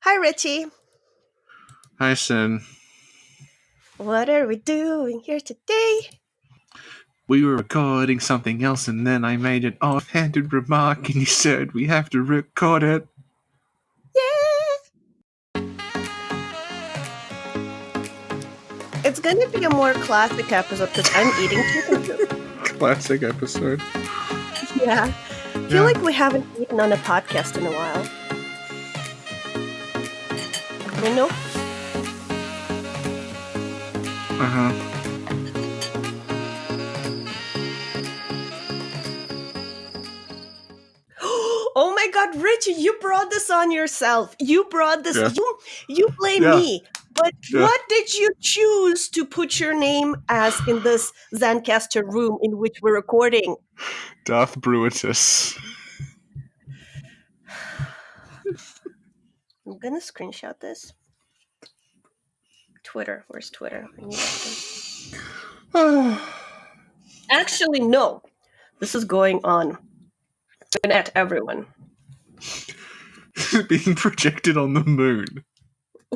Hi, Richie. Hi, Sin. What are we doing here today? We were recording something else, and then I made an offhanded remark, and you said we have to record it. Yeah! It's gonna be a more classic episode because I'm eating chicken. Classic episode. Yeah. I feel like we haven't eaten on a podcast in a while. You know? Uh-huh. Oh my god, Richie, you brought this on yourself. You brought this. Yeah. You blame Yeah. me. But Yeah. what did you choose to put your name as in this Zencaster room in which we're recording? Darth Bruitus. I'm gonna screenshot this. Twitter. Where's Twitter? I need that. Actually, no. This is going on at everyone. Being projected on the moon.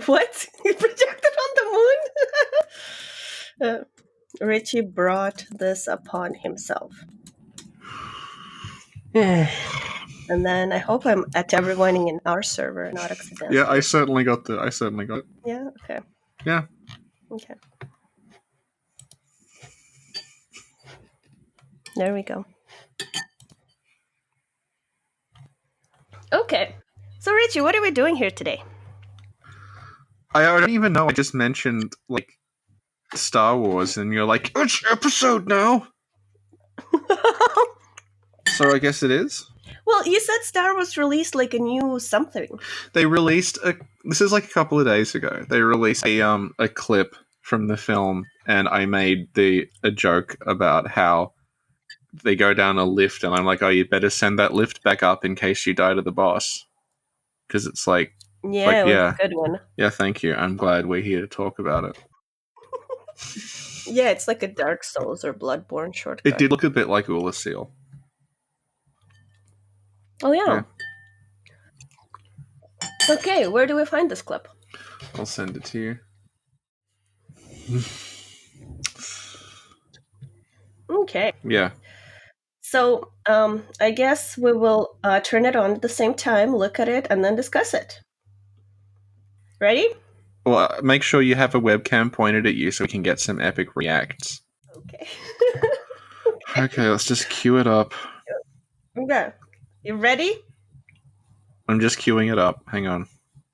What? You projected on the moon? Richie brought this upon himself. And then I hope I'm at everyone in our server, not accidentally. Yeah, I certainly got it. Yeah? Okay. Yeah. Okay. There we go. Okay. So, Richie, what are we doing here today? I don't even know. I just mentioned, Star Wars, and you're like, which episode now? So I guess it is? Well, you said Star Wars released a new something. They released this is a couple of days ago. They released a clip from the film, and I made a joke about how they go down a lift, and I'm like, oh, you'd better send that lift back up in case you die to the boss. Because it's Yeah, it was a good one. Yeah, thank you. I'm glad we're here to talk about it. Yeah, it's like a Dark Souls or Bloodborne shortcut. It did look a bit like Ulasil. Oh, yeah. Okay, where do we find this clip? I'll send it to you. Okay. Yeah. So, I guess we will turn it on at the same time, look at it, and then discuss it. Ready? Well, make sure you have a webcam pointed at you so we can get some epic reacts. Okay. Okay, let's just queue it up. Okay. You ready? I'm just queuing it up. Hang on.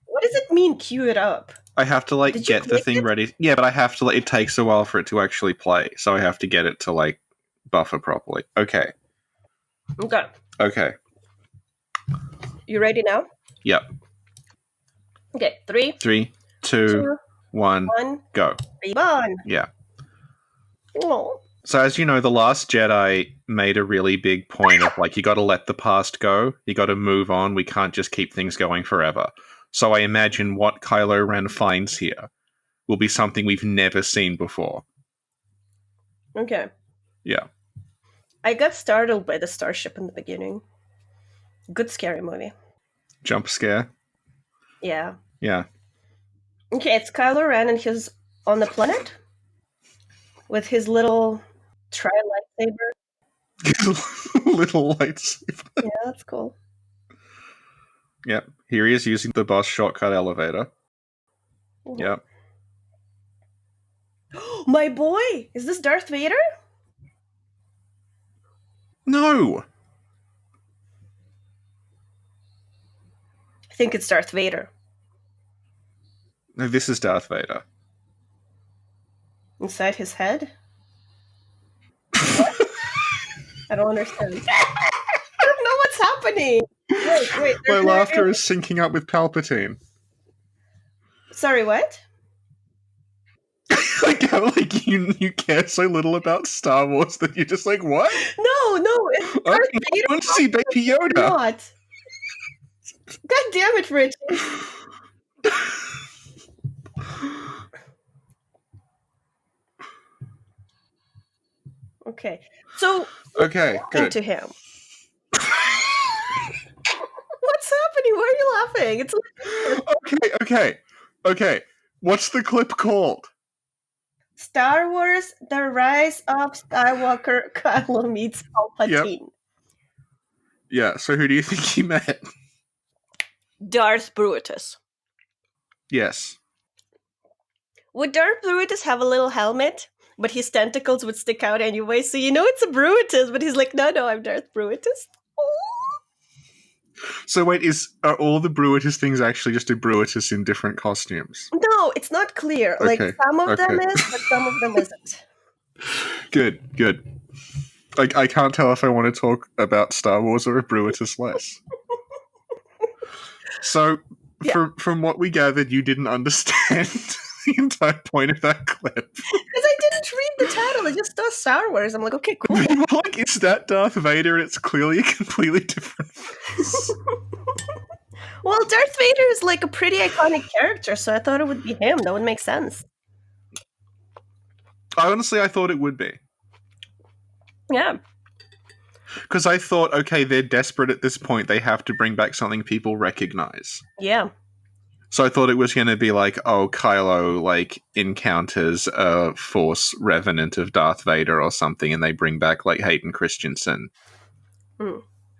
What does it mean, queue it up? I have to, Did you get the click thing it? ready. Yeah, but I have to, it takes a while for it to actually play, so I have to get it to, buffer properly. Okay. Okay. You ready now? Yep. Okay, 3, 2, 1, 1, go. Reborn. Yeah. Oh. So as you know, The Last Jedi made a really big point of, you gotta let the past go, you gotta move on, we can't just keep things going forever. So I imagine what Kylo Ren finds here will be something we've never seen before. Okay. Yeah. I got startled by the starship in the beginning. Good scary movie. Jump scare? Yeah. Yeah. Okay, it's Kylo Ren and he's on the planet with his little tri-lightsaber. Little lightsaber. Yeah, that's cool. Yep. Here he is using the bus shortcut elevator. Yep. My boy! Is this Darth Vader? No! I think it's Darth Vader. No, this is Darth Vader. Inside his head? What? I don't understand. I don't know what's happening. Wait. My laughter is syncing up with Palpatine. Sorry, what? How you care so little about Star Wars that you're just like, what? No, it's Darth Vader. I want to see Baby Yoda. Not. God damn it, Richie. Okay. So okay, good. to him. What's happening? Why are you nothing. It's Okay. What's the clip called? Star Wars: The Rise of Skywalker. Kylo meets Palpatine. Yeah, so who do you think he met? Darth Brutus. Yes. Would Darth Brutus have a little helmet, but his tentacles would stick out anyway? So you know it's a Brutus, but he's like, no, I'm Darth Brutus. So wait, are all the Brutus things actually just a Brutus in different costumes? No, it's not clear. Okay, Like some of them okay. is, but some of them isn't. Good. I can't tell if I want to talk about Star Wars or a Brutus less. So, Yeah. from what we gathered, you didn't understand the entire point of that clip. Because I didn't read the title, I just saw Star Wars. I'm like, okay, cool. You were like, is that Darth Vader? And it's clearly a completely different face. Well, Darth Vader is like a pretty iconic character, so I thought it would be him. That would make sense. I thought it would be. Yeah. Because I thought, okay, they're desperate at this point. They have to bring back something people recognize. Yeah. So I thought it was going to be like, oh, Kylo like encounters a Force revenant of Darth Vader or something, and they bring back like Hayden Christensen,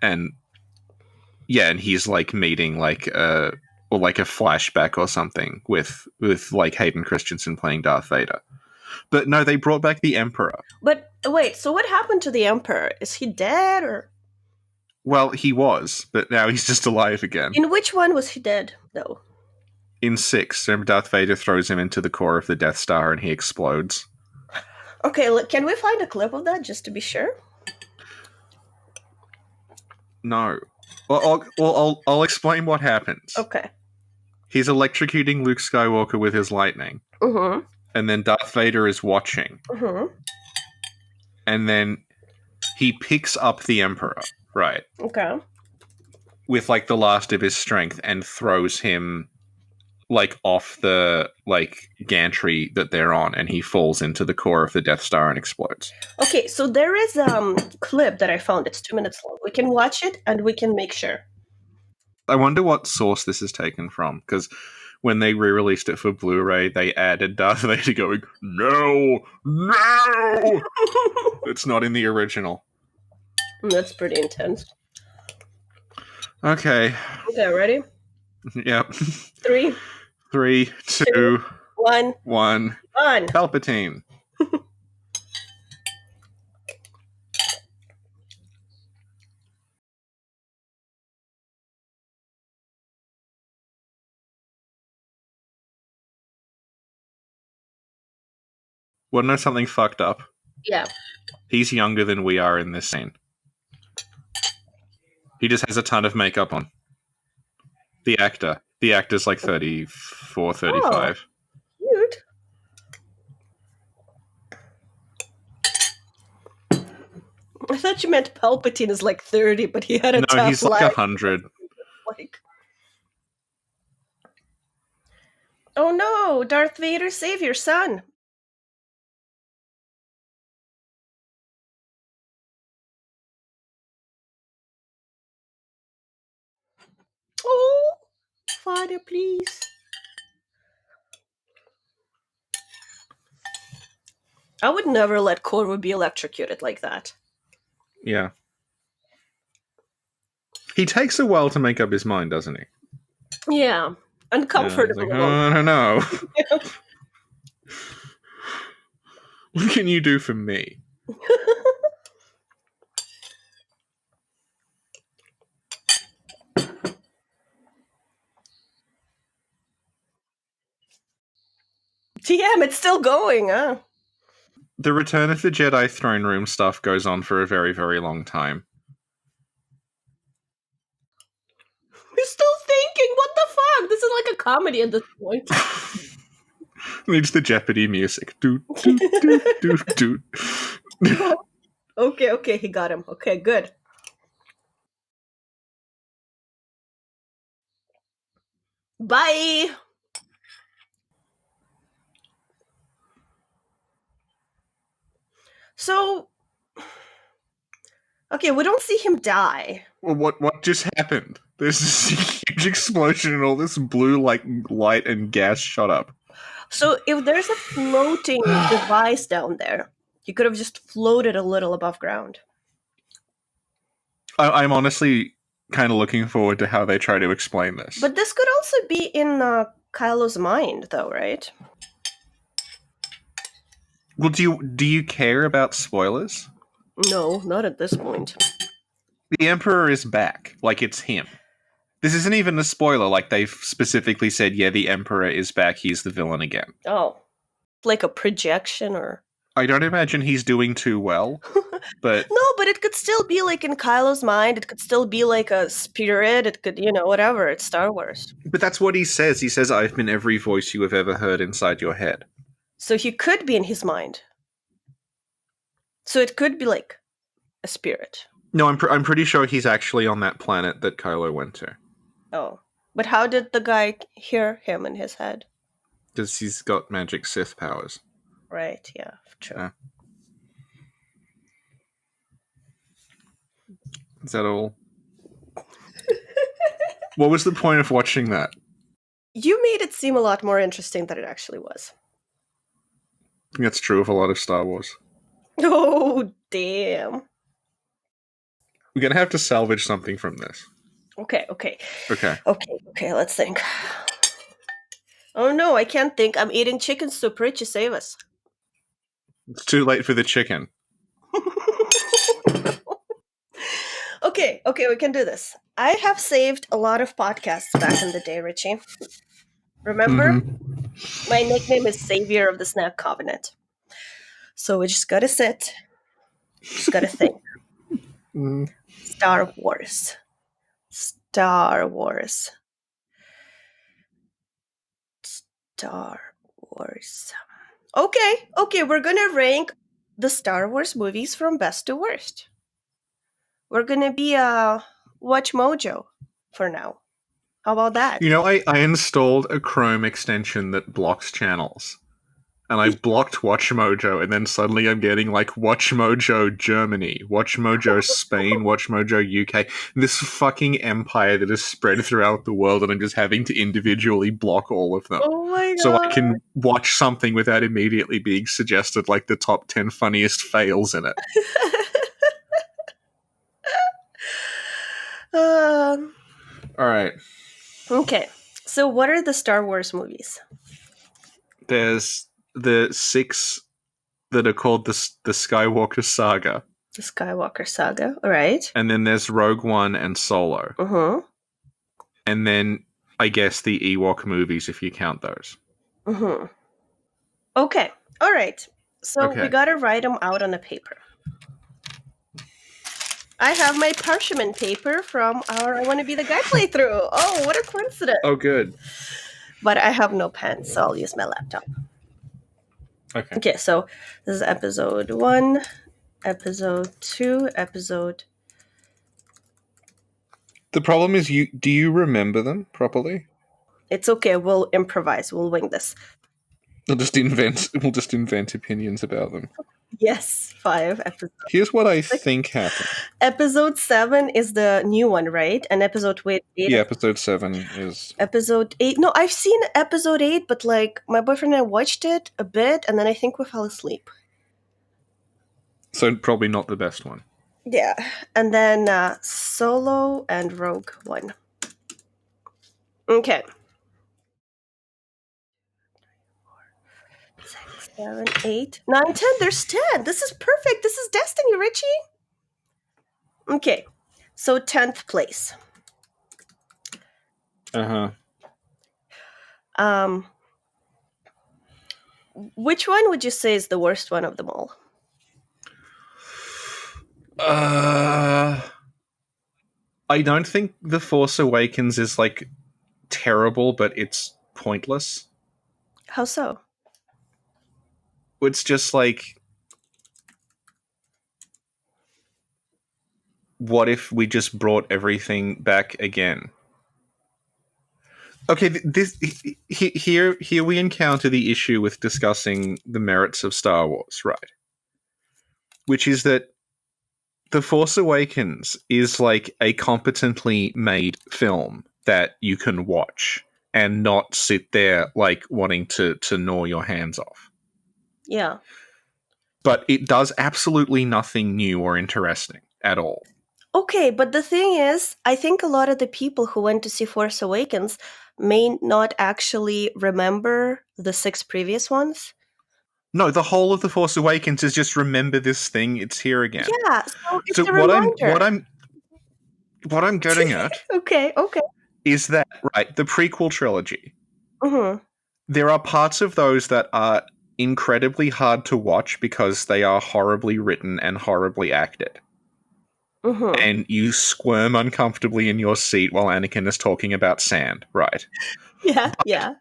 and he's like meeting like a flashback or something with like Hayden Christensen playing Darth Vader. But no, they brought back the Emperor. But wait, so what happened to the Emperor? Is he dead or? Well, he was, but now he's just alive again. In which one was he dead, though? In 6, Darth Vader throws him into the core of the Death Star and he explodes. Okay, look, can we find a clip of that just to be sure? No. Well, I'll explain what happens. Okay. He's electrocuting Luke Skywalker with his lightning. Mm-hmm. And then Darth Vader is watching. Mm-hmm. And then he picks up the Emperor, right? Okay. With like the last of his strength and throws him like off the like gantry that they're on, and he falls into the core of the Death Star and explodes. Okay, so there is a clip that I found. It's 2 minutes long. We can watch it and we can make sure. I wonder what source this is taken from, because when they re-released it for Blu-ray, they added Darth Vader going, "No! It's not in the original. That's pretty intense. Okay. Okay, ready? Yep. 3, 3, 2, 1. 1. Palpatine. Want to know something fucked up? Yeah. He's younger than we are in this scene. He just has a ton of makeup on. The actor's like 34, 35. Oh, cute. I thought you meant Palpatine is like 30, but he had a tough he's like life. 100. Like, oh no, Darth Vader, save your son. Oh, Father, please. I would never let Corvo be electrocuted like that. Yeah. He takes a while to make up his mind, doesn't he? Yeah. Uncomfortable. Yeah, like, oh, I don't know. What can you do for me? Damn, it's still going, huh? The Return of the Jedi throne room stuff goes on for a very, very long time. We're still thinking, what the fuck? This is like a comedy at this point. Needs the Jeopardy music. Doot, doot, doot, doot, doot. Okay, he got him. Okay, good. Bye! So, okay, we don't see him die. Well, what just happened? There's this huge explosion and all this blue like light and gas shot up. So if there's a floating device down there, you could have just floated a little above ground. I'm honestly kind of looking forward to how they try to explain this. But this could also be in Kylo's mind, though, right? Well, do you care about spoilers? No, not at this point. The Emperor is back. Like, it's him. This isn't even a spoiler. Like, they've specifically said, yeah, the Emperor is back. He's the villain again. Oh. Like a projection or... I don't imagine he's doing too well, but... No, but it could still be like in Kylo's mind. It could still be like a spirit. It could, whatever. It's Star Wars. But that's what he says. He says, I've been every voice you have ever heard inside your head. So he could be in his mind. So it could be like a spirit. No, I'm pretty sure he's actually on that planet that Kylo went to. Oh. But how did the guy hear him in his head? Because he's got magic Sith powers. Right, yeah, true. Yeah. Is that all? What was the point of watching that? You made it seem a lot more interesting than it actually was. I think that's true of a lot of Star Wars. Oh, damn. We're going to have to salvage something from this. Okay, let's think. Oh no, I can't think. I'm eating chicken soup. Richie, save us. It's too late for the chicken. Okay, we can do this. I have saved a lot of podcasts back in the day, Richie. Remember? Mm-hmm. My nickname is Savior of the Snack Covenant. So we just gotta sit. Just gotta think. Star Wars. Okay, we're gonna rank the Star Wars movies from best to worst. We're gonna be Watch Mojo for now. How about that? I installed a Chrome extension that blocks channels. And I blocked Watch Mojo, and then suddenly I'm getting like Watch Mojo Germany, Watch Mojo Spain, Watch Mojo UK. This fucking empire that is spread throughout the world, and I'm just having to individually block all of them. Oh my god. So I can watch something without immediately being suggested like the top 10 funniest fails in it. Alright. Okay, so what are the Star Wars movies? There's the 6 that are called the Skywalker Saga. The Skywalker Saga, alright. And then there's Rogue One and Solo. Uh-huh. And then, I guess, the Ewok movies, if you count those. Uh-huh. Okay, alright. So we gotta write them out on a paper. I have my parchment paper from our I Want to Be the Guy playthrough. Oh, what a coincidence. Oh, good. But I have no pen, so I'll use my laptop. Okay, so this is episode 1, episode 2, episode... The problem is, do you remember them properly? It's okay, we'll improvise, we'll wing this. We'll just invent opinions about them. Yes, 5 episodes. Here's what I think happened. Episode 7 is the new one, right? And episode 8... Yeah, episode 7 is... Episode 8... No, I've seen episode 8, but like, my boyfriend and I watched it a bit, and then I think we fell asleep. So probably not the best one. Yeah. And then Solo and Rogue One. Okay. 6, 7, 8, 9, 10. There's 10. This is perfect. This is destiny, Richie. Okay. So 10th place. Uh-huh. Which one would you say is the worst one of them all? I don't think The Force Awakens is, like, terrible, but it's pointless. How so? It's just, like... What if we just brought everything back again? Okay, here we encounter the issue with discussing the merits of Star Wars, right? Which is that The Force Awakens is like a competently made film that you can watch and not sit there like wanting to gnaw your hands off. Yeah. But it does absolutely nothing new or interesting at all. Okay, but the thing is, I think a lot of the people who went to see Force Awakens may not actually remember the 6 previous ones. No, the whole of The Force Awakens is just remember this thing, it's here again. Yeah, so it's So a what I'm reminder. what I'm getting at Okay. is that, right, the prequel trilogy, Mm-hmm. there are parts of those that are incredibly hard to watch because they are horribly written and horribly acted. Mm-hmm. And you squirm uncomfortably in your seat while Anakin is talking about sand, right? Yeah, yeah.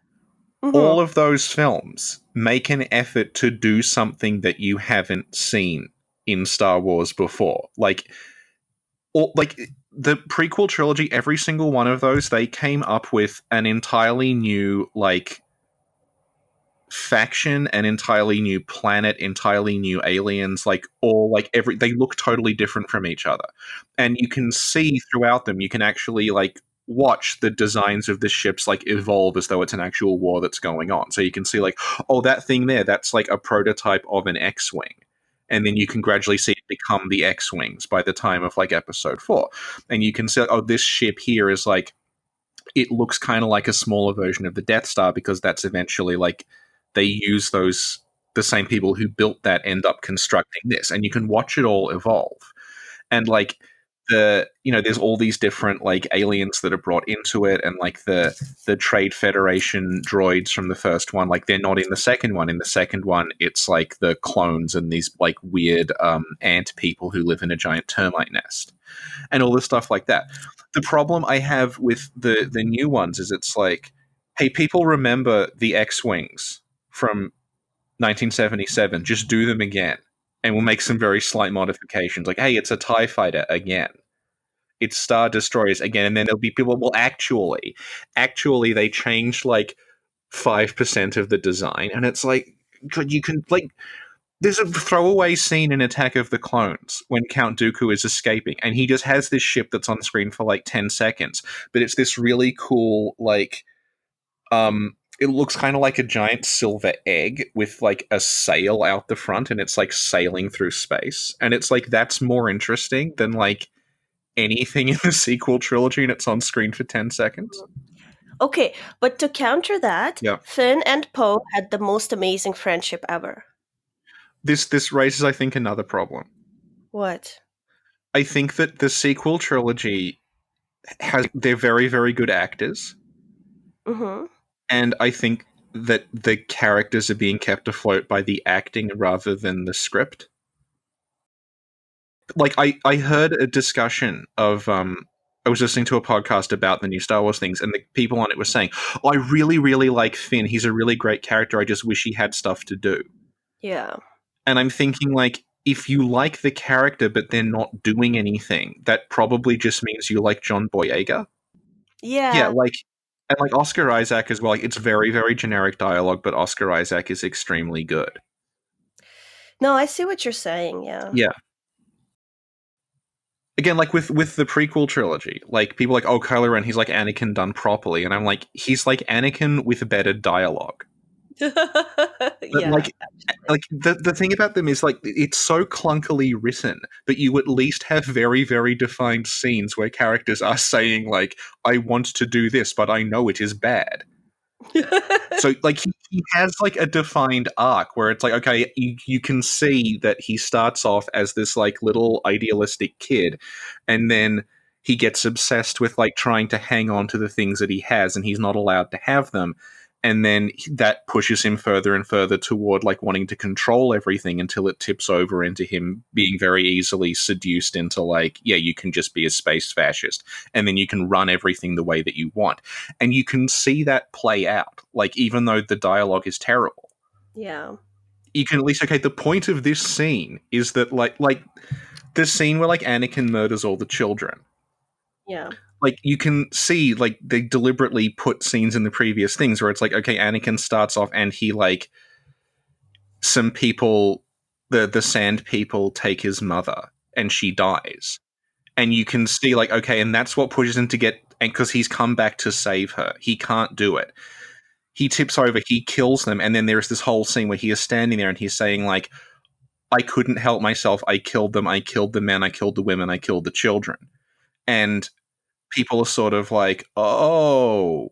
All Mm-hmm. of those films make an effort to do something that you haven't seen in Star Wars before. Like the prequel trilogy, every single one of those, they came up with an entirely new like faction, an entirely new planet, entirely new aliens, like all like every they look totally different from each other. And you can see throughout them, you can actually like watch the designs of the ships like evolve as though it's an actual war that's going on. So you can see like, oh, that thing there, that's like a prototype of an X-Wing. And then you can gradually see it become the X-Wings by the time of like episode 4. And you can see, oh, this ship here is like it looks kind of like a smaller version of the Death Star because that's eventually like they use those the same people who built that end up constructing this, and you can watch it all evolve. And like there's all these different like aliens that are brought into it, and like the Trade Federation droids from the first one, like they're not in the second one. In the second one, it's like the clones and these like weird ant people who live in a giant termite nest and all this stuff like that. The problem I have with the new ones is it's like, hey, people remember the X-Wings from 1977. Just do them again, and we'll make some very slight modifications. Like, hey, it's a TIE fighter again. It's Star Destroyers again, and then there'll be people. Well, actually, they changed like 5% of the design, and it's like, you can like there's a throwaway scene in Attack of the Clones when Count Dooku is escaping, and he just has this ship that's on screen for like 10 seconds, but it's this really cool, like, it looks kind of like a giant silver egg with like a sail out the front, and it's like sailing through space. And it's like, that's more interesting than like anything in the sequel trilogy, and it's on screen for 10 seconds. Okay, but to counter that, Yeah. Finn and Poe had the most amazing friendship ever. This raises, I think, another problem. What? I think that the sequel trilogy they're very, very good actors. Mm-hmm. And I think that the characters are being kept afloat by the acting rather than the script. Like I heard a discussion of I was listening to a podcast about the new Star Wars things, and the people on it were saying, oh, I really, really like Finn. He's a really great character. I just wish he had stuff to do. Yeah. And I'm thinking, like, if you like the character but they're not doing anything, that probably just means you like John Boyega. Yeah, Yeah. like, and like Oscar Isaac as well. Like, it's very, very generic dialogue, but Oscar Isaac is extremely good. No, I see what you're saying, yeah. Yeah. Again, like with the prequel trilogy, like people are like, oh, Kylo Ren, he's like Anakin done properly, and I'm like, he's like Anakin with better dialogue. But Yeah. like the thing about them is like it's so clunkily written, but you at least have very, very defined scenes where characters are saying like, I want to do this, but I know it is bad. So like he has like a defined arc where it's like, okay, you can see that he starts off as this like little idealistic kid, and then he gets obsessed with like trying to hang on to the things that he has, and he's not allowed to have them. And then that pushes him further and further toward like wanting to control everything until it tips over into him being very easily seduced into like, yeah, you can just be a space fascist, and then you can run everything the way that you want. And you can see that play out. Like, even though the dialogue is terrible, Yeah. you can at least, okay, the point of this scene is that like the scene where like Anakin murders all the children, Yeah. like you can see like they deliberately put scenes in the previous things where it's like, okay, Anakin starts off and he like some people the sand people take his mother, and she dies. And you can see, like, okay, and that's what pushes him to get, and because he's come back to save her. He can't do it. He tips over, he kills them, and then there's this whole scene where he is standing there and he's saying, like, I couldn't help myself. I killed them. I killed the men. I killed the women. I killed the children. And people are sort of like, oh,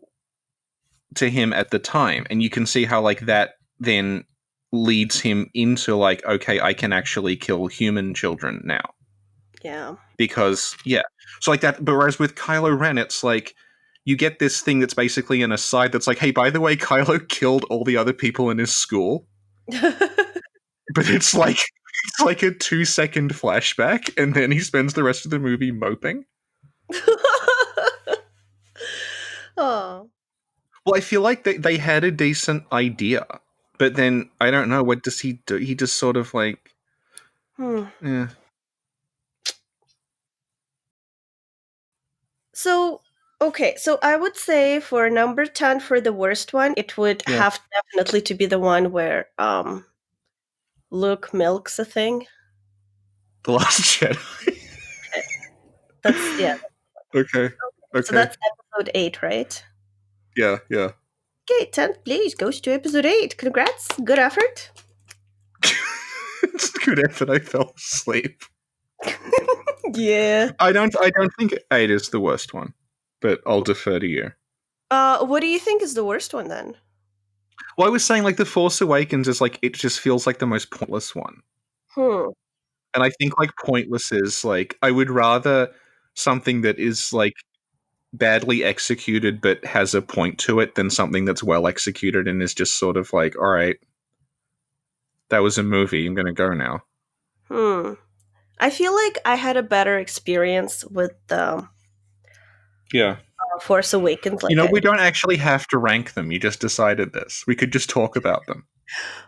to him at the time. And you can see how, like, that then leads him into, like, okay, I can actually kill human children now. Yeah. Because, yeah. So, like, that, but whereas with Kylo Ren, it's like, you get this thing that's basically an aside that's like, hey, by the way, Kylo killed all the other people in his school. But it's like a 2-second flashback, and then he spends the rest of the movie moping. Oh. Well, I feel like they had a decent idea, but then I don't know, what does he do? He just sort of like, yeah. So, okay, so I would say for number 10 for the worst one, it would Yeah. have definitely to be the one where Luke milks a thing. The Last Jedi. That's yeah. Okay. So that's episode 8, right? Yeah. Okay, 10th place goes to episode 8. Congrats. Good effort. It's good effort. I fell asleep. Yeah. I don't think 8 is the worst one, but I'll defer to you. What do you think is the worst one then? Well, I was saying, like, The Force Awakens is like, it just feels like the most pointless one. And I think, like, pointless is, like, I would rather something that is, like, badly executed but has a point to it than something that's well executed and is just sort of like, all right, that was a movie, I'm gonna go now. I feel like I had a better experience with Yeah. Force Awakens. Like, You know, we don't actually have to rank them. You just decided this. We could just talk about them.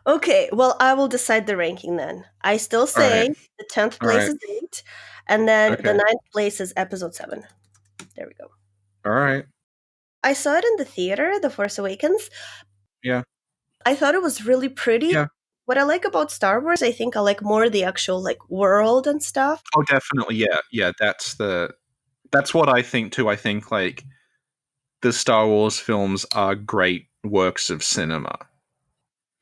okay, well, I will decide the ranking then. I still say the 10th place is 8, and then the 9th place is episode 7. There we go. All right. I saw it in the theater, The Force Awakens. Yeah. I thought it was really pretty. Yeah. What I like about Star Wars, I think I like more the actual like world and stuff. Oh, definitely. Yeah. That's what I think too. I think, like, the Star Wars films are great works of cinema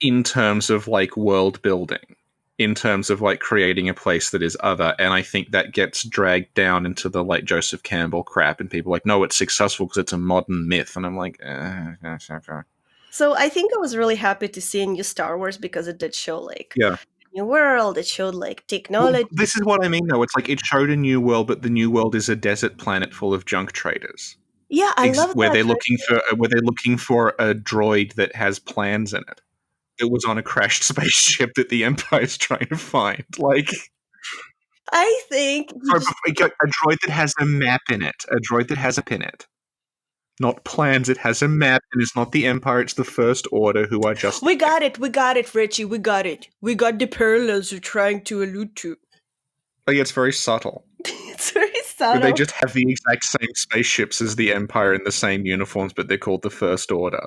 in terms of, like, world building, in terms of, like, creating a place that is other. And I think that gets dragged down into the, like, Joseph Campbell crap, and people are like, no, it's successful because it's a modern myth. And I'm like, okay. So I think I was really happy to see a new Star Wars because it did show like Yeah. new world. It showed like Well, technology. this is what I mean, though. It's like, it showed a new world, but the new world is a desert planet full of junk traders. Yeah, I love where that. they're looking for a droid that has plans in it. It was on a crashed spaceship that the Empire's trying to find. Like, I think a droid that has a map in it. A droid that has a pin it. Not plans, it has a map, and it's not the Empire, it's the First Order, who are just... we got it, Richie, we got it. We got the parallels you're trying to allude to. Like, it's very subtle. It's very subtle. They just have the exact same spaceships as the Empire in the same uniforms, but they're called the First Order.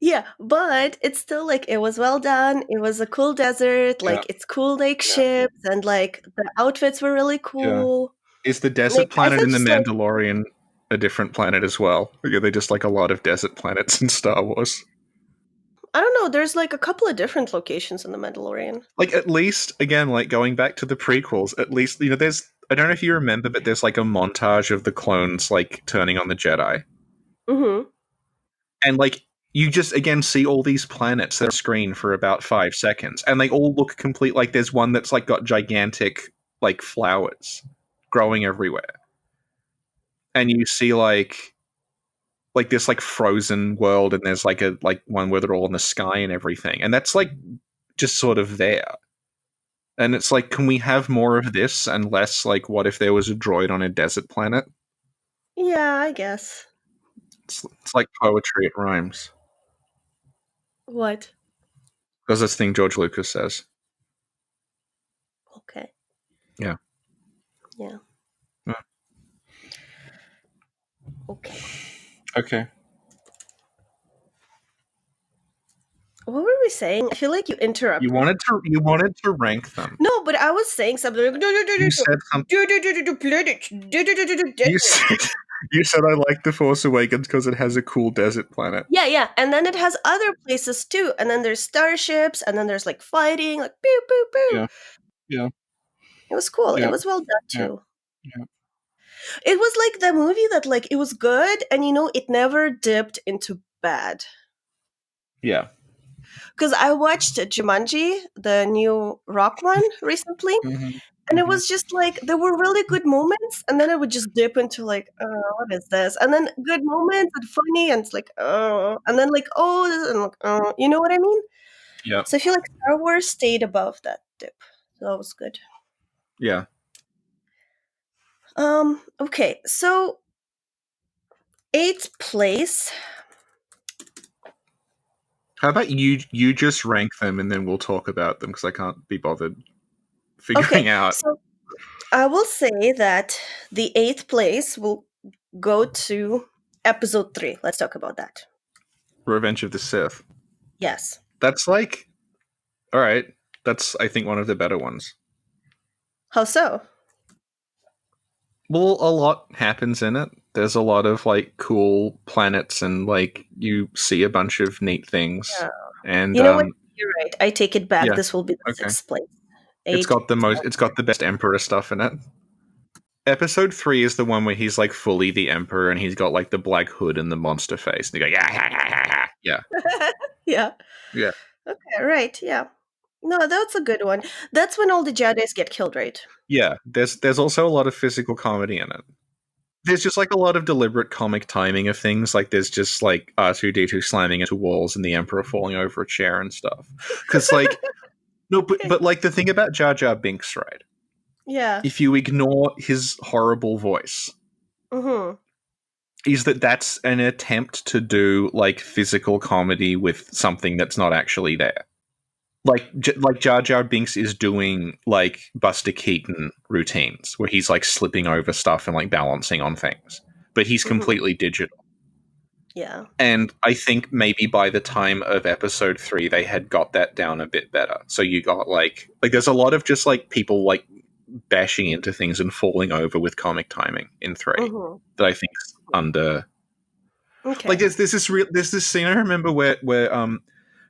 Yeah, but it's still like it was well done. It was a cool desert, like it's cool like ships, and like the outfits were really cool. Is the desert planet in The Mandalorian a different planet as well? Or are they just like a lot of desert planets in Star Wars? I don't know, there's like a couple of different locations in The Mandalorian. Like, at least, again, like, going back to the prequels, at least, you know, there's... I don't know if you remember, but there's like a montage of the clones, like, turning on the Jedi. Mm-hmm. And, like, you just, again, see all these planets that are on screen for about 5 seconds, and they all look complete. Like, there's one that's, like, got gigantic, like, flowers growing everywhere. And you see, like this, like, frozen world, and there's, like, a, like, one where they're all in the sky and everything. And that's, like, just sort of there. And it's like, can we have more of this and less, like, what if there was a droid on a desert planet? Yeah, I guess. It's like poetry, it rhymes. What? Because that's the thing George Lucas says. Okay. Yeah. Yeah. Okay. Okay. What were we saying? I feel like you interrupted. You wanted to rank them. No, but I was saying something like You said something. You said I like The Force Awakens because it has a cool desert planet. Yeah, and then it has other places too, and then there's starships, and then there's like fighting, like pew pew pew. Yeah. It was cool. Yeah. It was well done too. Yeah. It was like the movie that like it was good, and it never dipped into bad. Yeah. Because I watched Jumanji, the new rock one, recently, and it was just like there were really good moments, and then it would just dip into like, oh, what is this? And then good moments and funny, and it's like, oh, and then like, oh, this, and like, oh, you know what I mean? Yeah. So I feel like Star Wars stayed above that dip. So that was good. Yeah. Okay, so 8th place. How about you just rank them and then we'll talk about them because I can't be bothered figuring out. So I will say that the 8th place will go to episode 3. Let's talk about that. Revenge of the Sith. Yes. That's like, all right. That's, I think, one of the better ones. How so? Well, a lot happens in it. There's a lot of like cool planets and like you see a bunch of neat things. Yeah. And you know what? You're right. I take it back. Yeah. This will be the Okay. 6th place. It's got the best Emperor stuff in it. Episode 3 is the one where he's like fully the Emperor and he's got like the black hood and the monster face. And they go, yeah. Yeah. Yeah. Okay, right. Yeah. No, that's a good one. That's when all the Jedis get killed, right? Yeah. There's also a lot of physical comedy in it. There's just like a lot of deliberate comic timing of things. Like there's just like R2-D2 slamming into walls and the Emperor falling over a chair and stuff. Because like, no, but like the thing about Jar Jar Binks, right? Yeah. If you ignore his horrible voice, is that's an attempt to do like physical comedy with something that's not actually there. Like Jar Jar Binks is doing like Buster Keaton routines where he's like slipping over stuff and like balancing on things, but he's completely digital. Yeah. And I think maybe by the time of episode 3, they had got that down a bit better. So you got like there's a lot of just like people like bashing into things and falling over with comic timing in 3 that I think's under. Okay. Like there's this scene I remember where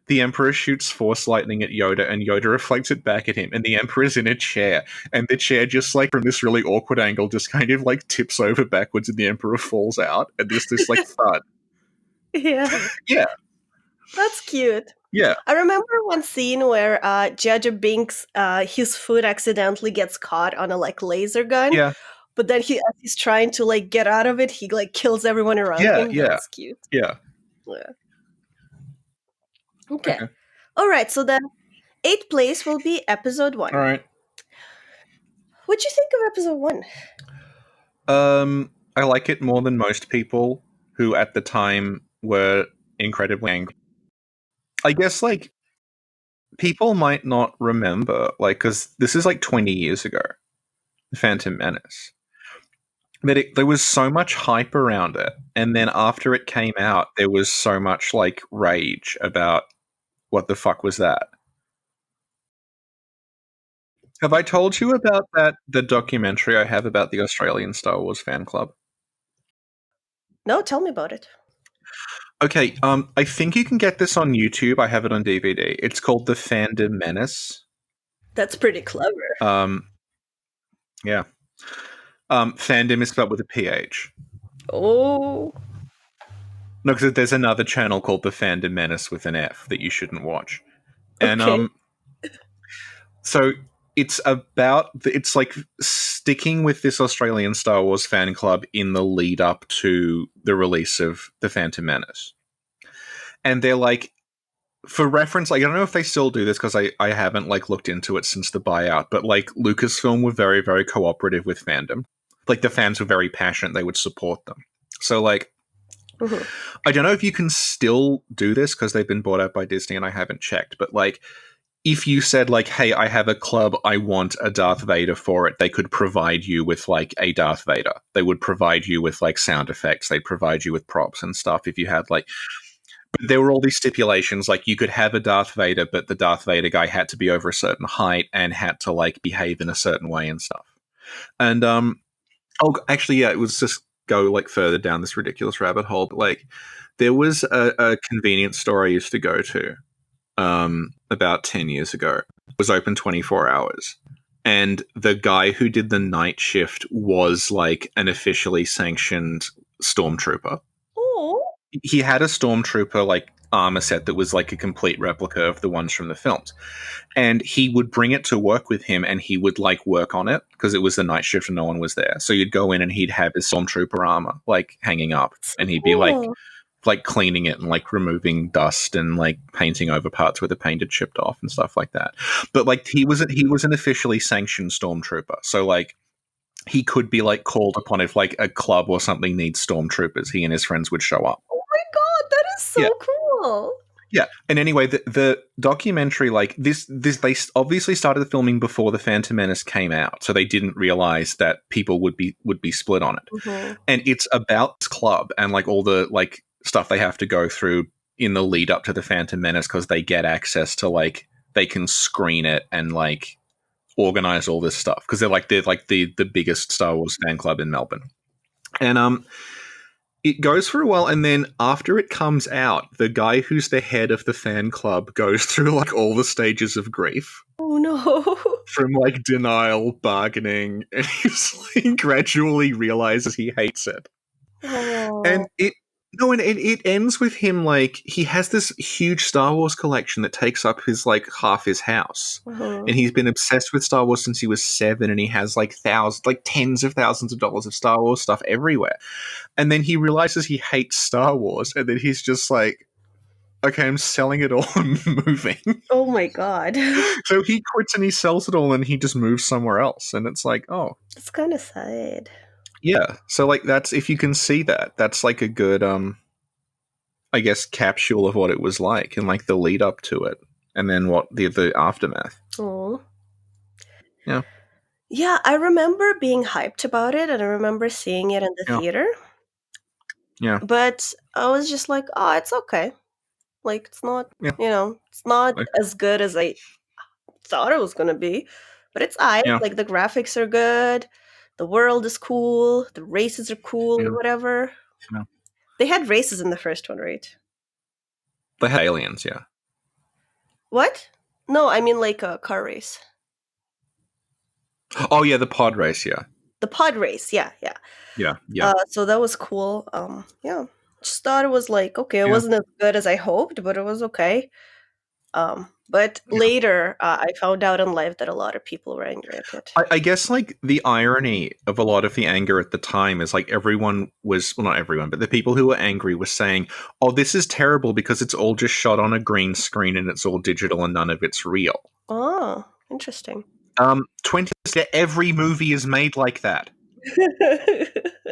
the Emperor shoots Force lightning at Yoda, and Yoda reflects it back at him, and the Emperor's in a chair, and the chair just like from this really awkward angle just kind of like tips over backwards, and the Emperor falls out, and there's this like thud. Yeah. Yeah. That's cute. Yeah. I remember one scene where Jar Jar Binks, his foot accidentally gets caught on a like laser gun. Yeah. But then as he's trying to like get out of it, he like kills everyone around him. Yeah. That's cute. Yeah. Okay. All right. So then 8th place will be episode 1. All right. What'd you think of episode 1? I like it more than most people who at the time were incredibly angry. I guess like people might not remember, like, because this is like 20 years ago, Phantom Menace. But there was so much hype around it, and then after it came out, there was so much like rage about what the fuck was that. Have I told you about the documentary I have about the Australian Star Wars fan club? No, tell me about it. Okay, I think you can get this on YouTube. I have it on DVD. It's called The Fandom Menace. That's pretty clever. Yeah. Fandom is spelled with a PH. Oh. No, because there's another channel called The Fandom Menace with an F that you shouldn't watch. And so it's it's like sticking with this Australian Star Wars fan club in the lead up to the release of The Phantom Menace. And they're like, for reference, like, I don't know if they still do this because I haven't like looked into it since the buyout, but like Lucasfilm were very, very cooperative with fandom. Like the fans were very passionate, they would support them. So like, I don't know if you can still do this because they've been bought out by Disney and I haven't checked, but like, if you said like, hey, I have a club, I want a Darth Vader for it, they could provide you with like a Darth Vader. They would provide you with like sound effects. They'd provide you with props and stuff if you had like... There were all these stipulations, like you could have a Darth Vader, but the Darth Vader guy had to be over a certain height and had to like behave in a certain way and stuff. And actually, yeah, it was just go like further down this ridiculous rabbit hole. But like, there was a convenience store I used to go to about 10 years ago. It was open 24 hours. And the guy who did the night shift was like an officially sanctioned stormtrooper. Oh. He had a stormtrooper like armor set that was like a complete replica of the ones from the films. And he would bring it to work with him and he would like work on it because it was the night shift and no one was there. So you'd go in and he'd have his stormtrooper armor like hanging up and he'd be like cleaning it and like removing dust and like painting over parts where the paint had chipped off and stuff like that. But like he was an officially sanctioned stormtrooper. So like he could be like called upon if like a club or something needs stormtroopers. He and his friends would show up. Oh my god, that is so cool. Yeah, and anyway, the documentary, like this, they obviously started the filming before the Phantom Menace came out, so they didn't realize that people would be split on it. Mm-hmm. And it's about this club and like all the like stuff they have to go through in the lead up to the Phantom Menace because they get access to like they can screen it and like organize all this stuff because they're like the biggest Star Wars fan club in Melbourne, and it goes for a while, and then after it comes out, the guy who's the head of the fan club goes through like all the stages of grief. Oh no. From like denial, bargaining, and he's like gradually realizes he hates it. Oh. And it ends with him like he has this huge Star Wars collection that takes up his like half his house. And he's been obsessed with Star Wars since he was 7, and he has like tens of thousands of dollars of Star Wars stuff everywhere. And then he realizes he hates Star Wars, and then he's just like, okay, I'm selling it all and moving. Oh my god. So he quits and he sells it all and he just moves somewhere else. And it's like, oh. It's kind of sad. Yeah. So like that's, if you can see that, that's like a good, I guess, capsule of what it was like and like the lead up to it. And then what the aftermath. Oh. Yeah. Yeah, I remember being hyped about it and I remember seeing it in the theater. Yeah. But I was just like, oh, it's okay. Like, it's not, it's not as good as I thought it was going to be. But it's like the graphics are good. The world is cool. The races are cool or whatever. Yeah. They had races in the first one, right? They had aliens, yeah. What? No, I mean like a car race. Oh, yeah, the pod race, yeah. The pod race, yeah. So that was cool. Yeah. Just thought it was like, okay, it wasn't as good as I hoped, but it was okay. But later, I found out in life that a lot of people were angry at it. I guess, like, the irony of a lot of the anger at the time is, like, everyone was... Well, not everyone, but the people who were angry were saying, oh, this is terrible because it's all just shot on a green screen and it's all digital and none of it's real. Oh, interesting. 20 every movie is made like that.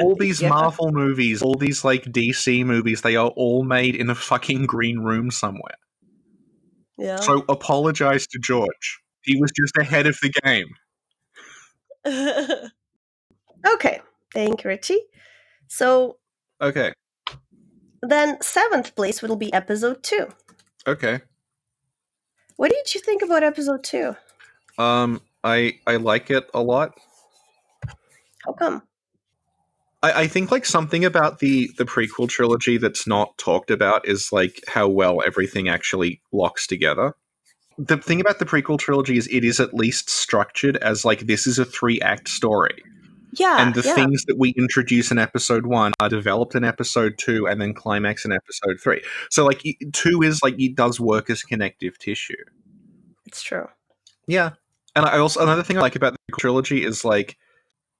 All these Marvel movies, all these, like, DC movies, they are all made in a fucking green room somewhere. Yeah. So apologize to George. He was just ahead of the game. Okay. Thank you, Richie. So... Okay. Then 7th place will be episode 2. Okay. What did you think about episode 2? I like it a lot. How come? I think like something about the prequel trilogy that's not talked about is like how well everything actually locks together. The thing about the prequel trilogy is it is at least structured as like this is a 3-act story. Yeah. And the things that we introduce in episode 1 are developed in episode 2 and then climax in episode 3. So like 2 is like it does work as connective tissue. It's true. Yeah. And I also, another thing I like about the trilogy is like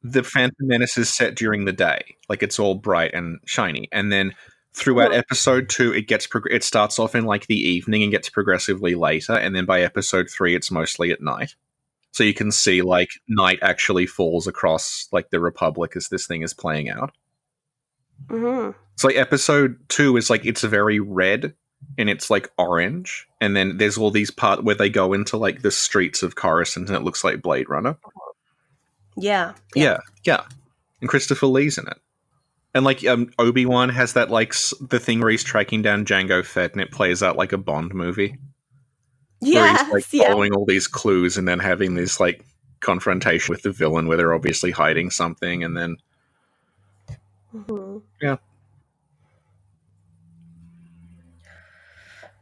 the Phantom Menace is set during the day. Like it's all bright and shiny. And then throughout episode 2, it starts off in like the evening and gets progressively later. And then by episode 3, it's mostly at night. So you can see like night actually falls across like the Republic as this thing is playing out. Mm-hmm. So like episode 2 is like, it's very red and it's like orange. And then there's all these parts where they go into like the streets of Coruscant and it looks like Blade Runner. Yeah. And Christopher Lee's in it. And like Obi-Wan has that like the thing where he's tracking down Jango Fett and it plays out like a Bond movie where he's like Yes, yeah. following all these clues and then having this like confrontation with the villain where they're obviously hiding something and then yeah.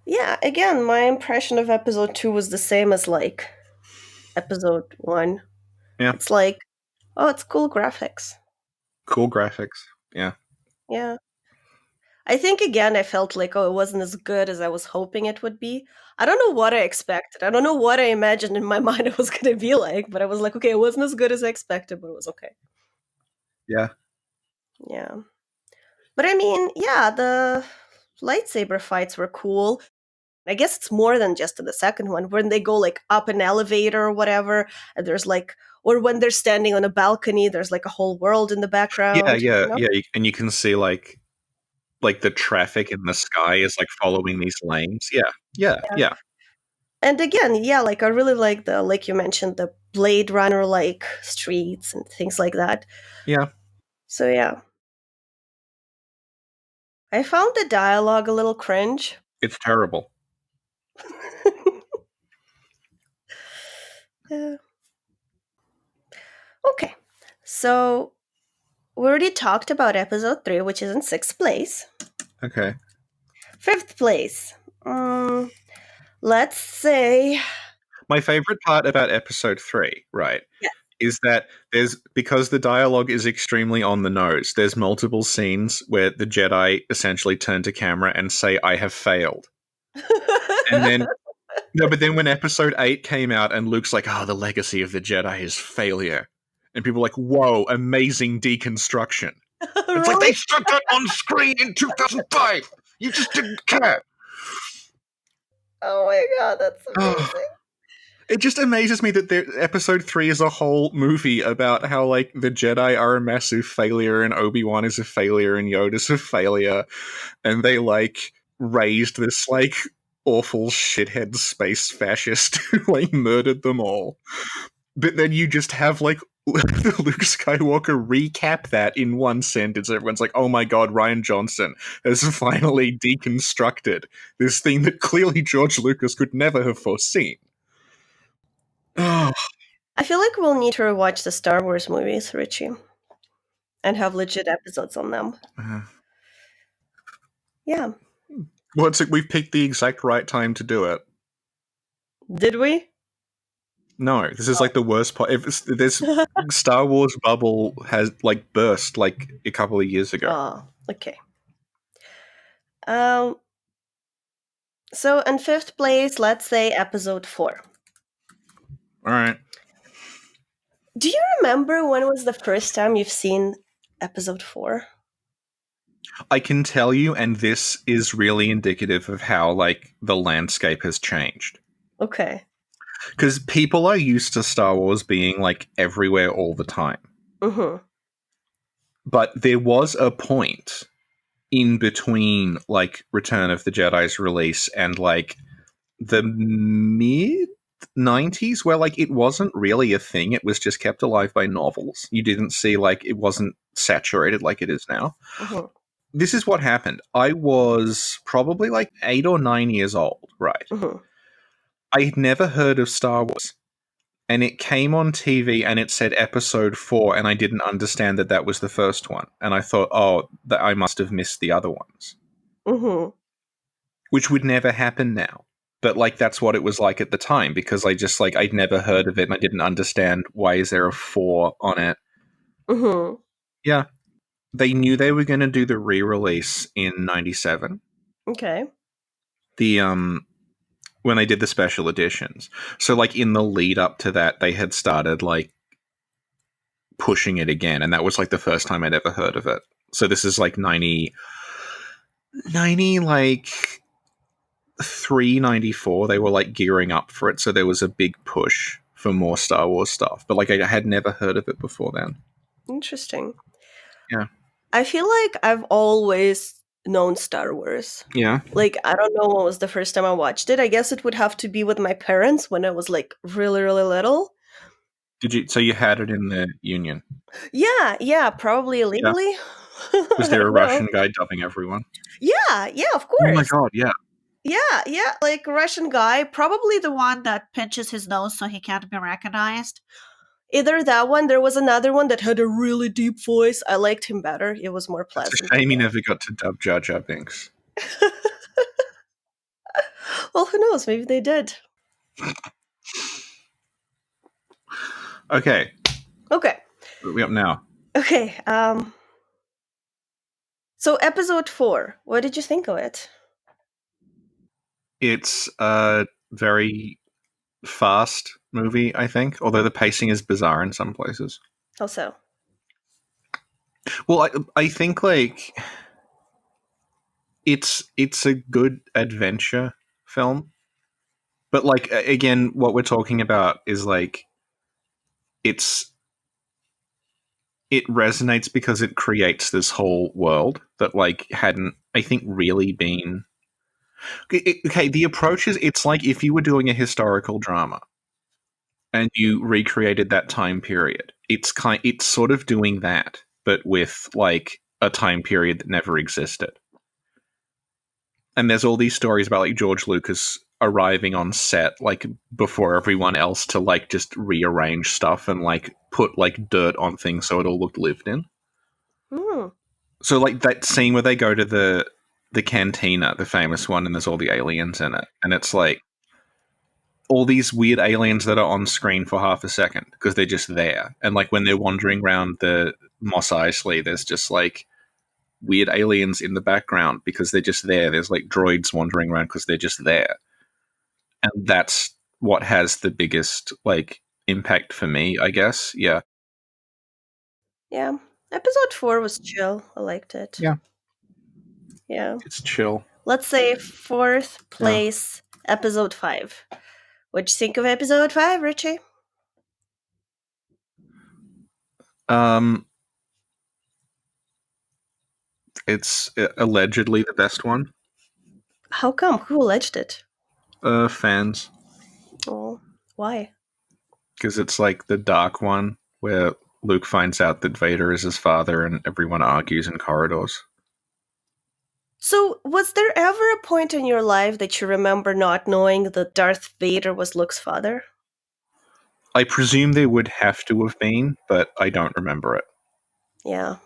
Yeah, again, my impression of episode 2 was the same as like episode 1. Yeah. It's like, oh, it's cool graphics. Cool graphics. Yeah. Yeah. I think again I felt like, oh, it wasn't as good as I was hoping it would be. I don't know what I expected. I don't know what I imagined in my mind it was going to be like, but I was like, okay, it wasn't as good as I expected, but it was okay. Yeah. Yeah. But I mean, yeah, the lightsaber fights were cool. I guess it's more than just in the second one, when they go like up an elevator or whatever, and there's like, or when they're standing on a balcony, there's like a whole world in the background. Yeah. And you can see like the traffic in the sky is like following these lanes. Yeah. And again, yeah, like I really like the, like you mentioned, the Blade Runner like streets and things like that. Yeah. So yeah. I found the dialogue a little cringe. It's terrible. Yeah. Okay. So we already talked about episode 3, which is in 6th place. Okay. 5th place. Let's say My favorite part about episode 3, right, yeah. is that because the dialogue is extremely on the nose, there's multiple scenes where the Jedi essentially turn to camera and say, I have failed. And then but then when episode 8 came out and Luke's like, the legacy of the Jedi is failure. And people are like, whoa, amazing deconstruction. Really? It's like they said that on screen in 2005. You just didn't care. Oh my god, that's amazing. It just amazes me that episode 3 is a whole movie about how like the Jedi are a massive failure and Obi-Wan is a failure and Yoda's a failure, and they like raised this like awful shithead space fascist who like murdered them all. But then you just have like Luke Skywalker recap that in one sentence. Everyone's like, oh my god, Rian Johnson has finally deconstructed this thing that clearly George Lucas could never have foreseen. I feel like we'll need to rewatch the Star Wars movies, Richie, and have legit episodes on them. Yeah. Well, we've picked the exact right time to do it. Did we? No, this is like the worst part. This Star Wars bubble has like burst like a couple of years ago. Oh, okay. So in 5th place, let's say episode 4. All right. Do you remember when was the first time you've seen episode 4? I can tell you, and this is really indicative of how like the landscape has changed. Okay. Because people are used to Star Wars being like everywhere all the time. Mm-hmm. But there was a point in between like Return of the Jedi's release and like the mid 90s where like it wasn't really a thing. It was just kept alive by novels. You didn't see like it wasn't saturated like it is now. Mm-hmm. This is what happened. I was probably like 8 or 9 years old, right? Mm-hmm. I had never heard of Star Wars. And it came on TV and it said episode 4, and I didn't understand that that was the first one. And I thought, that I must have missed the other ones. Mm-hmm. Which would never happen now. But like that's what it was like at the time, because I just like I'd never heard of it and I didn't understand why is there a 4 on it. Mm-hmm. Yeah. They knew they were going to do the re-release in 97. Okay. When they did the special editions. So like in the lead up to that, they had started like pushing it again, and that was like the first time I'd ever heard of it. So this is like 90 like 394. They were like gearing up for it, so there was a big push for more Star Wars stuff. But like I had never heard of it before then. Interesting. Yeah. I feel like I've always known Star Wars. Yeah. Like, I don't know when was the first time I watched it. I guess it would have to be with my parents when I was like really, really little. So you had it in the Union? Yeah, probably illegally. Was there a No. Russian guy dubbing everyone? Yeah, of Oh my course. god, yeah. Yeah, like a Russian guy, probably the one that pinches his nose so he can't be recognized. Either that one, there was another one that had a really deep voice. I liked him better. It was more It's a pleasant to shame he hear. never got to dub Jar Jar Binks. Well, who knows? Maybe they did. Okay, Okay. what are we up now? Okay. So episode 4, what did you think of it? It's a very fast movie, I think, although the pacing is bizarre in some places. How so? Well, I think like it's a good adventure film, but like again, what we're talking about is like it's it resonates because it creates this whole world that like hadn't I think really been okay. The approach is it's like if you were doing a historical drama and you recreated that time period. It's sort of doing that, but with like a time period that never existed. And there's all these stories about like George Lucas arriving on set like before everyone else to like just rearrange stuff and like put like dirt on things so it all looked lived in. Hmm. So like that scene where they go to the cantina, the famous one, and there's all the aliens in it, and it's like all these weird aliens that are on screen for half a second because they're just there. And like when they're wandering around the Moss Eisley, there's just like weird aliens in the background because they're just there. There's like droids wandering around because they're just there. And that's what has the biggest like impact for me, I guess. Yeah. Yeah. Episode 4 was chill. I liked it. Yeah. Yeah. It's chill. Let's say fourth Yeah. place, episode 5. What'd you think of episode 5, Richie? Um it's allegedly the best one. How come? Who alleged it? Fans. Oh, why? Because it's like the dark one where Luke finds out that Vader is his father and everyone argues in corridors. So, was there ever a point in your life that you remember not knowing that Darth Vader was Luke's father? I presume there would have to have been, but I don't remember it. Yeah,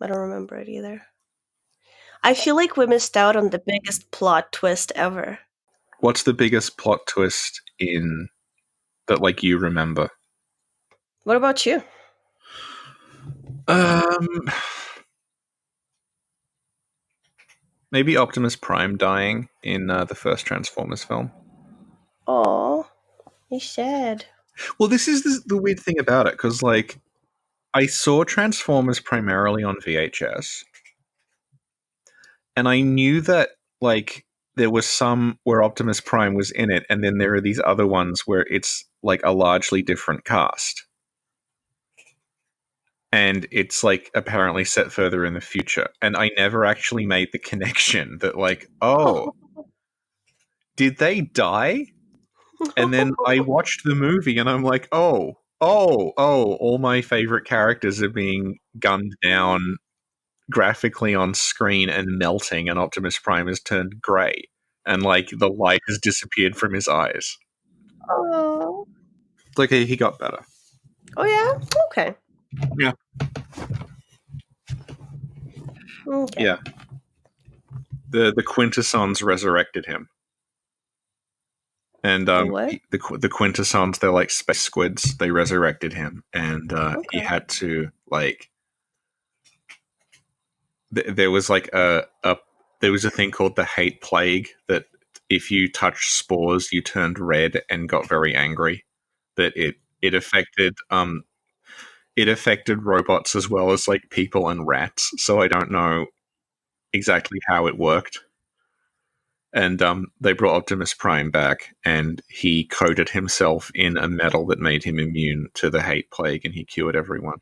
I don't remember it either. I feel like we missed out on the biggest plot twist ever. What's the biggest plot twist in that like you remember? What about you? Um Maybe Optimus Prime dying in the first Transformers film. Oh, he's sad. Well, this is the weird thing about it because like I saw Transformers primarily on VHS, and I knew that like there was some where Optimus Prime was in it, and then there are these other ones where it's like a largely different cast. And it's like apparently set further in the future. And I never actually made the connection that like, oh, did they die? And then I watched the movie and I'm like, all my favorite characters are being gunned down graphically on screen and melting, and Optimus Prime has turned grey. And like the light has disappeared from his eyes. Oh. It's like he got better. Oh yeah? Okay. Yeah. Okay. Yeah. The Quintessons resurrected him. And The what? the Quintessons, they're like space squids. They resurrected him, and he Okay. had to like. There was like there was a thing called the hate plague that if you touched spores, you turned red and got very angry. That it affected robots as well as like people and rats. So I don't know exactly how it worked. And they brought Optimus Prime back, and he coated himself in a metal that made him immune to the hate plague, and he cured everyone.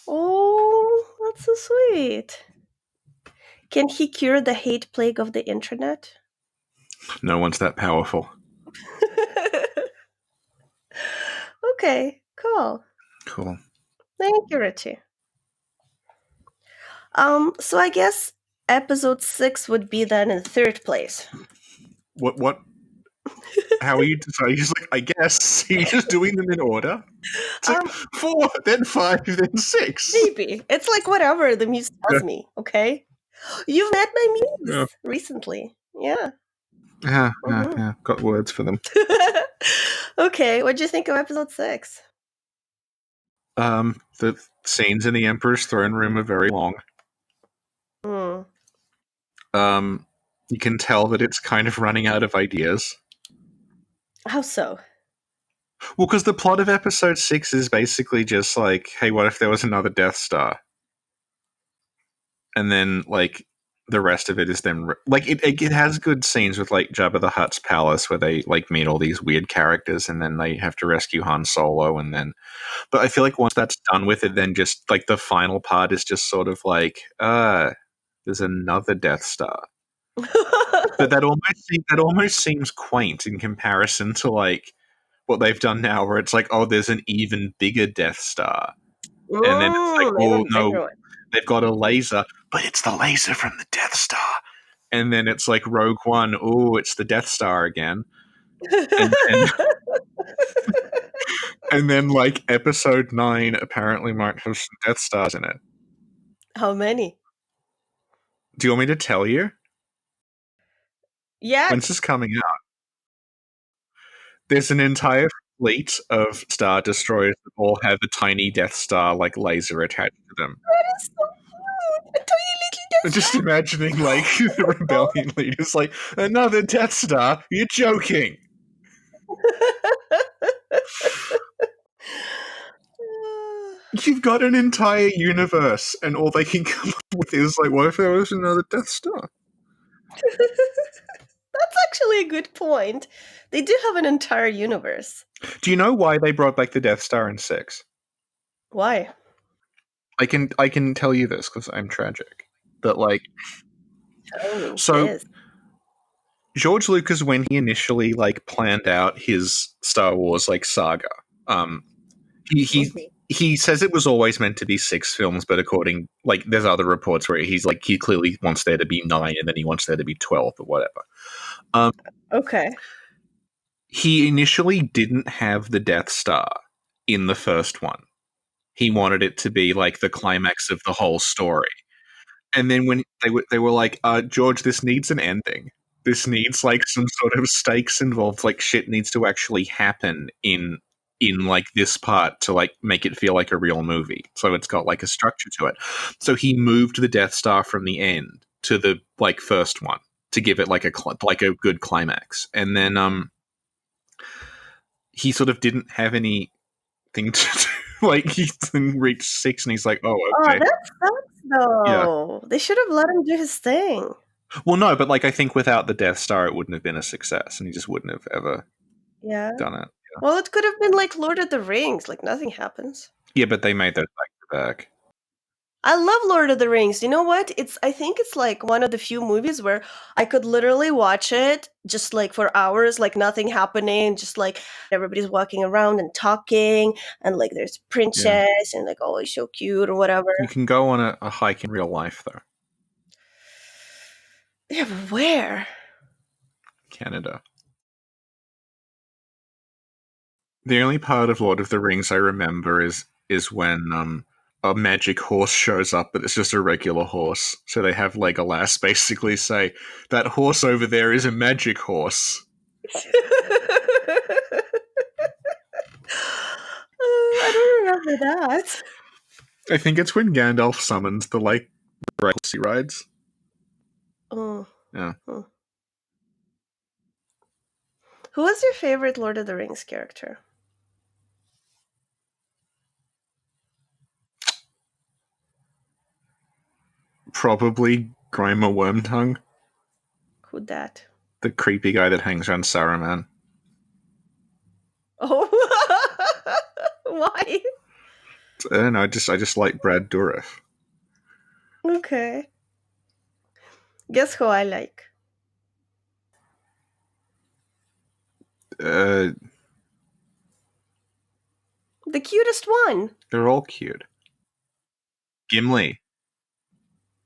Oh, that's so sweet. Can he cure the hate plague of the internet? No one's that powerful. Okay, cool. Cool. Thank you, Richie. So I guess episode 6 would be then in third place. What? How are you? So you're just like, I guess. Are you just doing them in order? It's like Um, 4, then 5, then 6. maybe. It's like whatever the muse Yeah. tells me, okay? You've met my Yeah. muse recently. Yeah. Yeah, Mhm. yeah. Got words for them. Okay, what'd you think of episode 6? The scenes in the Emperor's throne room are very long. Hmm. You can tell that it's kind of running out of ideas. How so? Well, because the plot of episode 6 is basically just like, hey, what if there was another Death Star? And then, like, the rest of it is them. Like, it has good scenes with, like, Jabba the Hutt's palace where they, like, meet all these weird characters and then they have to rescue Han Solo and then. But I feel like once that's done with it, then just, like, the final part is just sort of like, there's another Death Star. But that almost seems quaint in comparison to, like, what they've done now, where it's like, oh, there's an even bigger Death Star. And then it's like, oh, Even no, bigger one. they've got a laser, but it's the laser from the Death Star. And then it's like Rogue One, oh, it's the Death Star again. And then, and then like, Episode 9 apparently might have some Death Stars in it. How many? Do you want me to tell you? Yeah. When's this coming out? There's an entire fleet of Star Destroyers that all have a tiny Death Star, like, laser attached to them. That is so cute. A tiny little Death Just Star. imagining, like, the rebellion leaders, like, another Death Star? You're joking! You've got an entire universe, and all they can come up with is, like, what if there was another Death Star? That's actually a good point. They do have an entire universe. Do you know why they brought back the Death Star in 6? Why? I can tell you this, because I'm tragic. But, like, Tell me, so please. George Lucas, when he initially, like, planned out his Star Wars, like, saga, he says it was always meant to be 6 films, but according, like, there's other reports where he's like, he clearly wants there to be 9 and then he wants there to be 12 or whatever. Okay. He initially didn't have the Death Star in the first one. He wanted it to be like the climax of the whole story. And then when they were like, George, this needs an ending. This needs, like, some sort of stakes involved. Like, shit needs to actually happen in like, this part to, like, make it feel like a real movie. So it's got, like, a structure to it. So he moved the Death Star from the end to the, like, first one to give it like a good climax. And then he sort of didn't have anything to do. Like, he reached 6 and he's like, oh, Oh, okay. that sucks, Yeah. though. They should have let him do his thing. Well, no, but, like, I think without the Death Star, it wouldn't have been a success, and he just wouldn't have ever Yeah. done it. Well, it could have been like Lord of the Rings. Like, nothing happens. Yeah, but they made those back to back. I love Lord of the Rings. You know what? I think it's like one of the few movies where I could literally watch it just like for hours, like nothing happening, just like everybody's walking around and talking, and like there's princess and like, oh, he's so cute or whatever. You can go on a hike in real life, though. Yeah, but where? Canada. The only part of Lord of the Rings I remember is when a magic horse shows up, but it's just a regular horse. So they have Legolas basically say, that horse over there is a magic horse. I don't remember that. I think it's when Gandalf summons the, like, horse he rides. Oh. Yeah. Oh. Who was your favorite Lord of the Rings character? Probably Grima Wormtongue, Who that? the creepy guy that hangs around Saruman. Oh, why? I don't know, I just like Brad Dourif. Okay. Guess who I like? Uh, The cutest one. they're all cute. Gimli.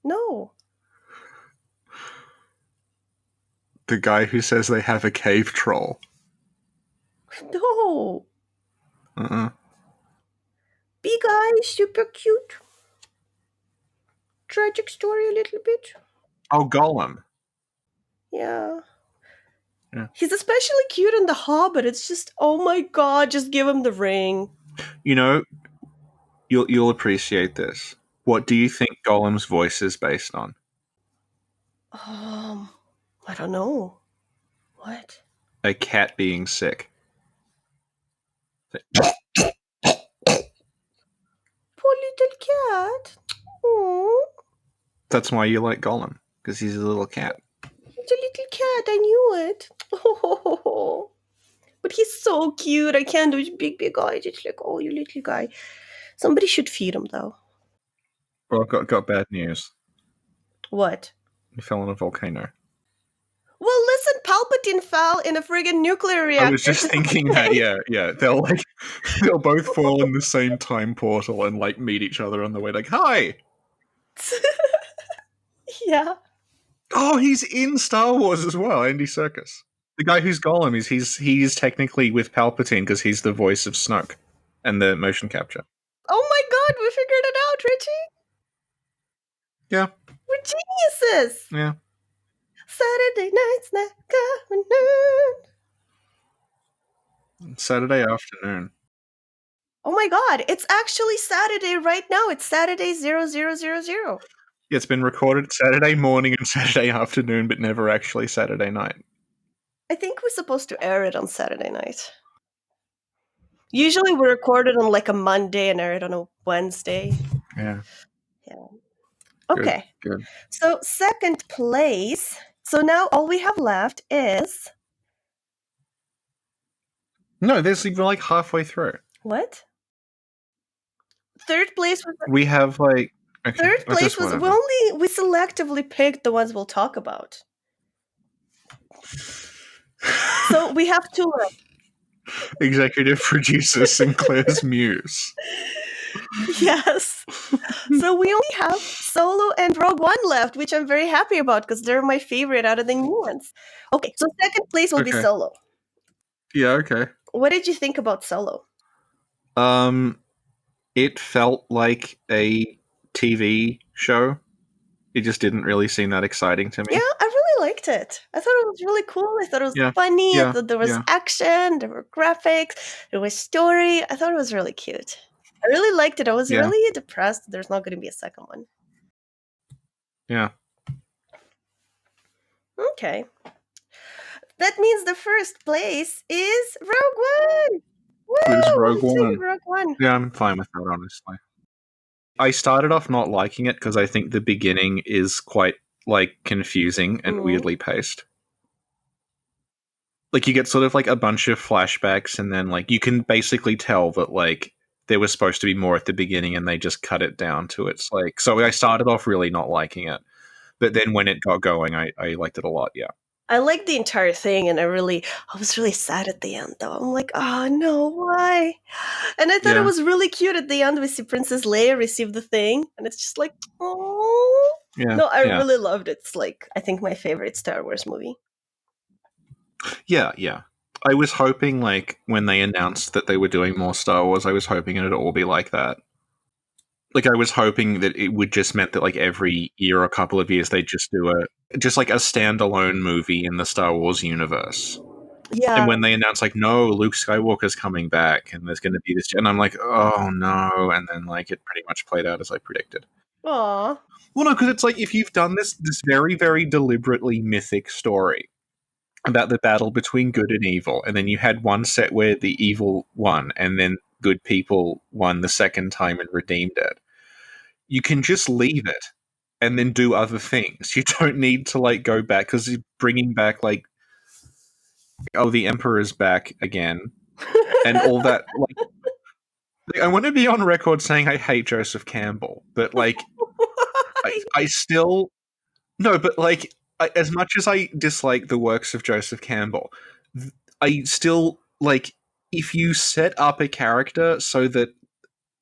No. The guy who says they have a cave troll. No. Uh-uh. Big eyes, super cute. Tragic story a little bit. Oh, Gollum. Yeah. Yeah. He's especially cute in The Hobbit. It's just, oh my god, just give him the ring. You know, you'll appreciate this. What do you think Gollum's voice is based on? I don't know. What? A cat being sick. Poor little cat. Oh, That's why you like Gollum, because he's a little cat. it's a little cat. I knew it. Oh, but he's so cute. I can't do his big, big eyes. It's like, oh, you little guy. Somebody should feed him, though. Well, got bad news. What? He fell in a volcano. Well, listen, Palpatine fell in a friggin' nuclear reactor. I was just thinking that, yeah. They'll both fall in the same time portal and like meet each other on the way. Like, hi. Yeah. Oh, he's in Star Wars as well. Andy Serkis, the guy who's Gollum, he's technically with Palpatine because he's the voice of Snoke and the motion capture. Oh my god, we figured it out, Richie. Yeah. We're geniuses. Yeah. Saturday night snack afternoon. Saturday afternoon. Oh my god, it's actually Saturday right now. It's Saturday 0000. Yeah, it's been recorded Saturday morning and Saturday afternoon, but never actually Saturday night. I think we're supposed to air it on Saturday night. Usually we record it on like a Monday and air it on a Wednesday. Yeah. Okay. Good. So second place. So now all we have left is... No, we're like halfway through. What? Third place was... We have like... Okay, Third place was... We selectively picked the ones we'll talk about. So we have two left. Executive producer Sinclair's muse. Yes. So we only have Solo and Rogue One left, which I'm very happy about because they're my favorite out of the new ones. Okay, so second place will be Solo. Yeah, okay. What did you think about Solo? It felt like a TV show. It just didn't really seem that exciting to me. Yeah, I really liked it. I thought it was really cool. I thought it was funny. I thought there was action. There were graphics. There was story. I thought it was really cute. I really liked it. I was really depressed there's not going to be a second one. Yeah. Okay. That means the first place is Rogue One. Woo! It was Rogue One. Rogue One. Yeah, I'm fine with that, honestly. I started off not liking it because I think the beginning is quite like confusing and weirdly paced. Like you get sort of like a bunch of flashbacks and then like you can basically tell that like there was supposed to be more at the beginning and they just cut it down to its like... So I started off really not liking it. But then when it got going, I liked it a lot, yeah. I liked the entire thing, and I was really sad at the end, though. I'm like, oh no, why? And I thought it was really cute at the end. We see Princess Leia receive the thing, and it's just like, oh. Yeah. No, I really loved it. It's like, I think my favorite Star Wars movie. Yeah. I was hoping, like, when they announced that they were doing more Star Wars, I was hoping it'd all be like that. Like, I was hoping that it would just meant that, like, every year or a couple of years they'd just do just like a standalone movie in the Star Wars universe. Yeah. And when they announced, like, no, Luke Skywalker's coming back and there's going to be this... And I'm like, oh, no. And then, like, it pretty much played out as I predicted. Aww. Well, no, because it's like, if you've done this very, very deliberately mythic story about the battle between good and evil, and then you had one set where the evil won, and then good people won the second time and redeemed it, you can just leave it and then do other things. You don't need to, like, go back, because you're bringing back, like, oh, the Emperor's back again, and all that, like, I want to be on record saying I hate Joseph Campbell, but, like, I still... No, but, like, as much as I dislike the works of Joseph Campbell, I still, like, if you set up a character so that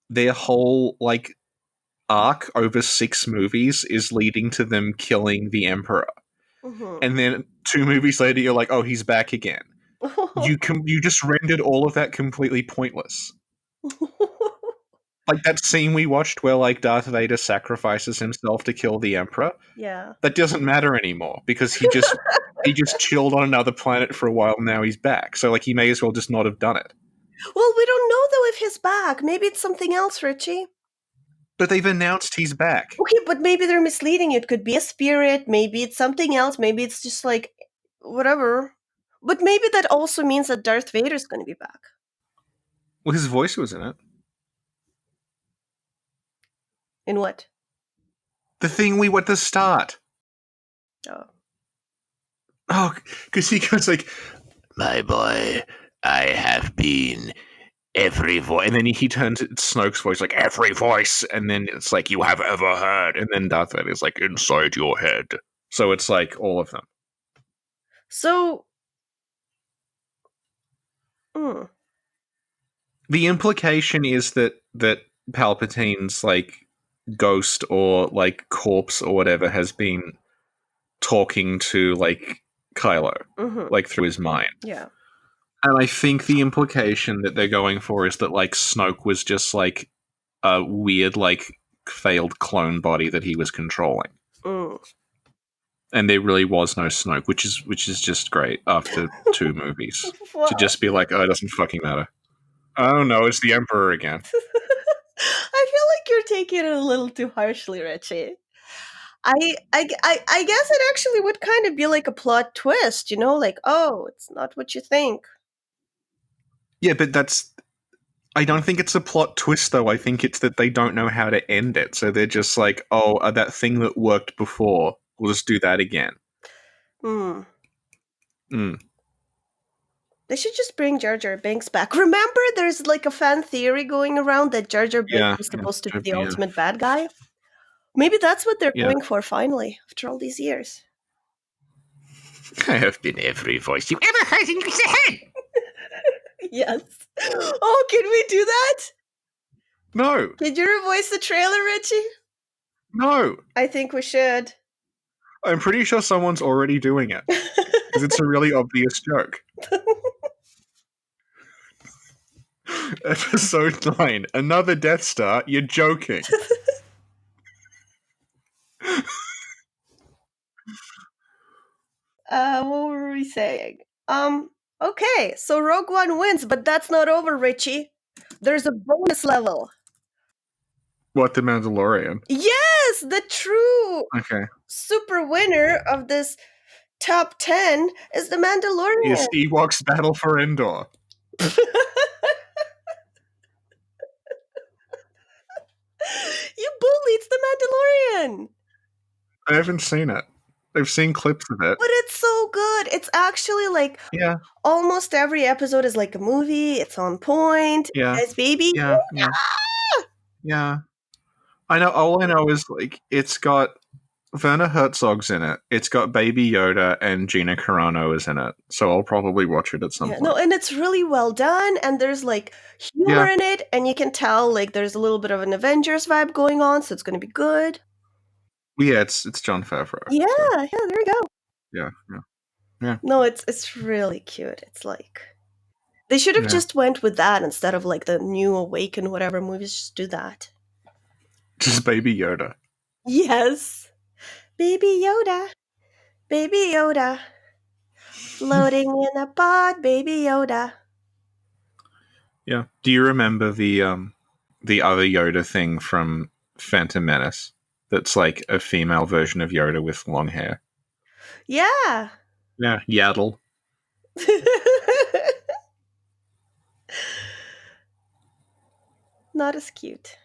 their whole, like, arc over 6 movies is leading to them killing the Emperor. Mhm. And then 2 movies later, you're like, oh, he's back again. You just rendered all of that completely pointless. Like that scene we watched where like Darth Vader sacrifices himself to kill the Emperor. Yeah. That doesn't matter anymore because he just chilled on another planet for a while and now he's back. So like he may as well just not have done it. Well, we don't know though if he's back. Maybe it's something else, Richie. But they've announced he's back. Okay, but maybe they're misleading you. It could be a spirit, maybe it's something else, maybe it's just like whatever. But maybe that also means that Darth Vader's going to be back. Well, his voice was in it. In what? The thing we at the start. Oh. Oh, because he goes like, "My boy, I have been every voice," and then he turns Snoke's voice like every voice, and then it's like you have ever heard, and then Darth Vader's like inside your head. So it's like all of them. So The implication is that Palpatine's like ghost or like corpse or whatever has been talking to like Kylo, like through his mind. Yeah. And I think the implication that they're going for is that like Snoke was just like a weird like failed clone body that he was controlling. And there really was no Snoke, which is just great after 2 movies. To just be like, oh, it doesn't fucking matter. Oh no, it's the Emperor again. I feel like you're taking it a little too harshly, Richie. I guess it actually would kind of be like a plot twist, you know, like, oh, it's not what you think. Yeah, but I don't think it's a plot twist, though. I think it's that they don't know how to end it. So they're just like, oh, that thing that worked before, we'll just do that again. They should just bring Jar Jar Binks back. Remember, there's like a fan theory going around that Jar Jar Binks is supposed to be the ultimate bad guy. Maybe that's what they're going for finally, after all these years. I have been every voice you ever heard in your head. Yes. Oh, can we do that? No. Did you revoice the trailer, Richie? No. I think we should. I'm pretty sure someone's already doing it. Because it's a really obvious joke. Episode 9. Another Death Star? You're joking. What were we saying? Okay, so Rogue One wins, but that's not over, Richie. There's a bonus level. What, the Mandalorian? Yes, the true super winner of this top 10 is the Mandalorian. Yes, Ewoks Battle for Endor. You bully, it's the Mandalorian. I haven't seen it. I've seen clips of it. But it's so good. It's actually like almost every episode is like a movie. It's on point. Yeah. It's baby. Yeah. I know. All I know is like it's got Werner Herzog's in it. It's got Baby Yoda and Gina Carano is in it. So I'll probably watch it at some point. No, and it's really well done. And there's like humor in it, and you can tell like there's a little bit of an Avengers vibe going on. So it's going to be good. Yeah, it's Jon Favreau. Yeah, there we go. Yeah. No, it's really cute. It's like they should have just went with that instead of like the new Awaken whatever movies. Just do that. Just Baby Yoda. Yes, Baby Yoda, Baby Yoda, floating in a pod, Baby Yoda. Yeah. Do you remember the other Yoda thing from Phantom Menace? That's like a female version of Yoda with long hair. Yeah. Yeah, Yaddle. Not as cute.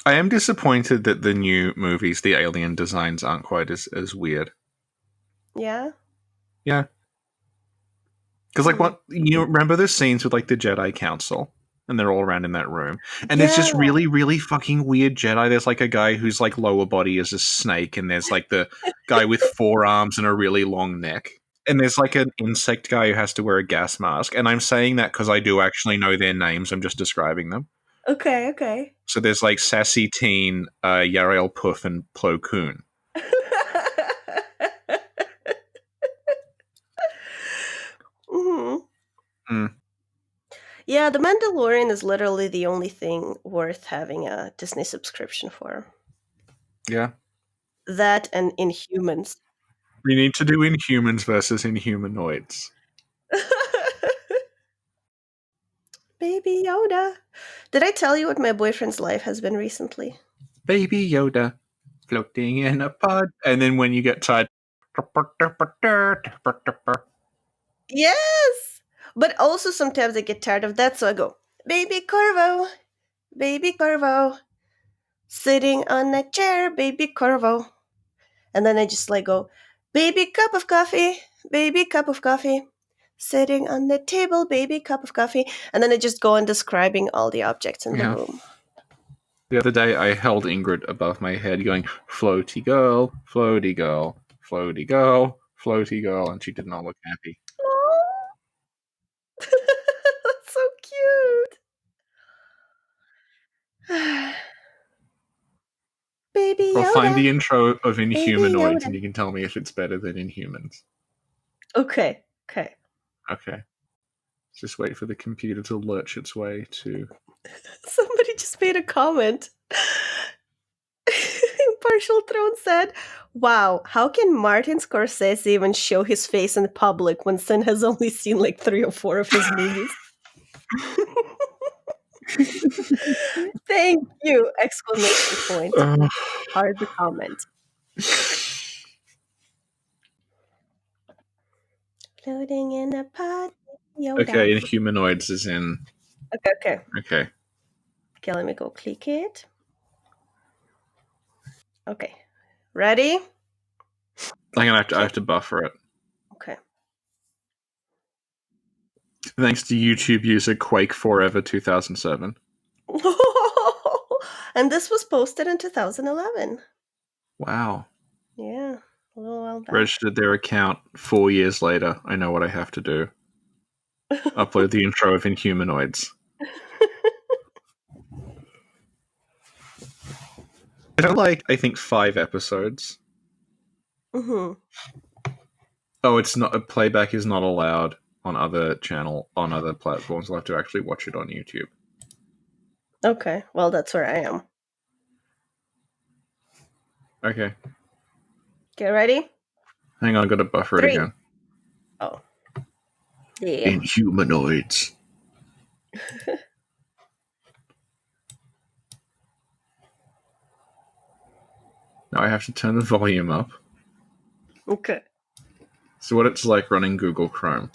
I am disappointed that the new movies, the alien designs aren't quite as weird. Yeah? Yeah. Because like what you remember the scenes with like the Jedi Council? And they're all around in that room. And there's just really, really fucking weird Jedi. There's like a guy whose like lower body is a snake, and there's like the guy with 4 arms and a really long neck. And there's like an insect guy who has to wear a gas mask. And I'm saying that because I do actually know their names. I'm just describing them. Okay, okay. So there's like Sassy Teen, Yarael Puff, and Plo Koon. Hmm. Mm, Yeah, The Mandalorian is literally the only thing worth having a Disney subscription for. yeah. That and Inhumans. We need to do Inhumans versus Inhumanoids. Baby Yoda. Did I tell you what my boyfriend's life has been recently? Baby Yoda floating in a pod. And then when you get tired. Yes! But also sometimes I get tired of that, so I go, Baby Corvo, sitting on a chair, Baby Corvo. And then I just like go, baby cup of coffee, sitting on the table, baby cup of coffee. And then I just go on describing all the objects in the Yeah. room. The other day, I held Ingrid above my head, going, floaty girl, floaty girl, floaty girl, floaty girl, and she did not look happy. That's so cute. Baby I'll find the Yoda. intro of Baby Inhumanoids, Yoda. and you can tell me if it's better than Inhumans. Okay, okay. Okay. Just wait for the computer to lurch its way to... Somebody just made a comment. Partial Throne said, wow, how can Martin Scorsese even show his face in public when Sin has only seen like 3 or 4 of his movies? Thank you! Exclamation point. Hard the comment. Floating in a pot, Yoda. Okay, Inhumanoids is in... Okay. Okay. Okay, let me go click it. Okay. Ready? I have to buffer it. Okay. Thanks to YouTube user Quake Forever 2007. And this was posted in 2011. Wow. Yeah, a little while back. Registered their account 4 years later. I know what I have to do. Upload the intro of Inhumanoids. There are like, I think, 5 episodes. Mm-hmm. Oh, it's not... Playback is not allowed on other platforms. I'll have to actually watch it on YouTube. Okay, well, that's where I am. Okay. Get ready? Hang on, I've got to buffer 3. it again. Oh. Yeah. Inhumanoids. Now I have to turn the volume up. Okay. So what it's like running Google Chrome.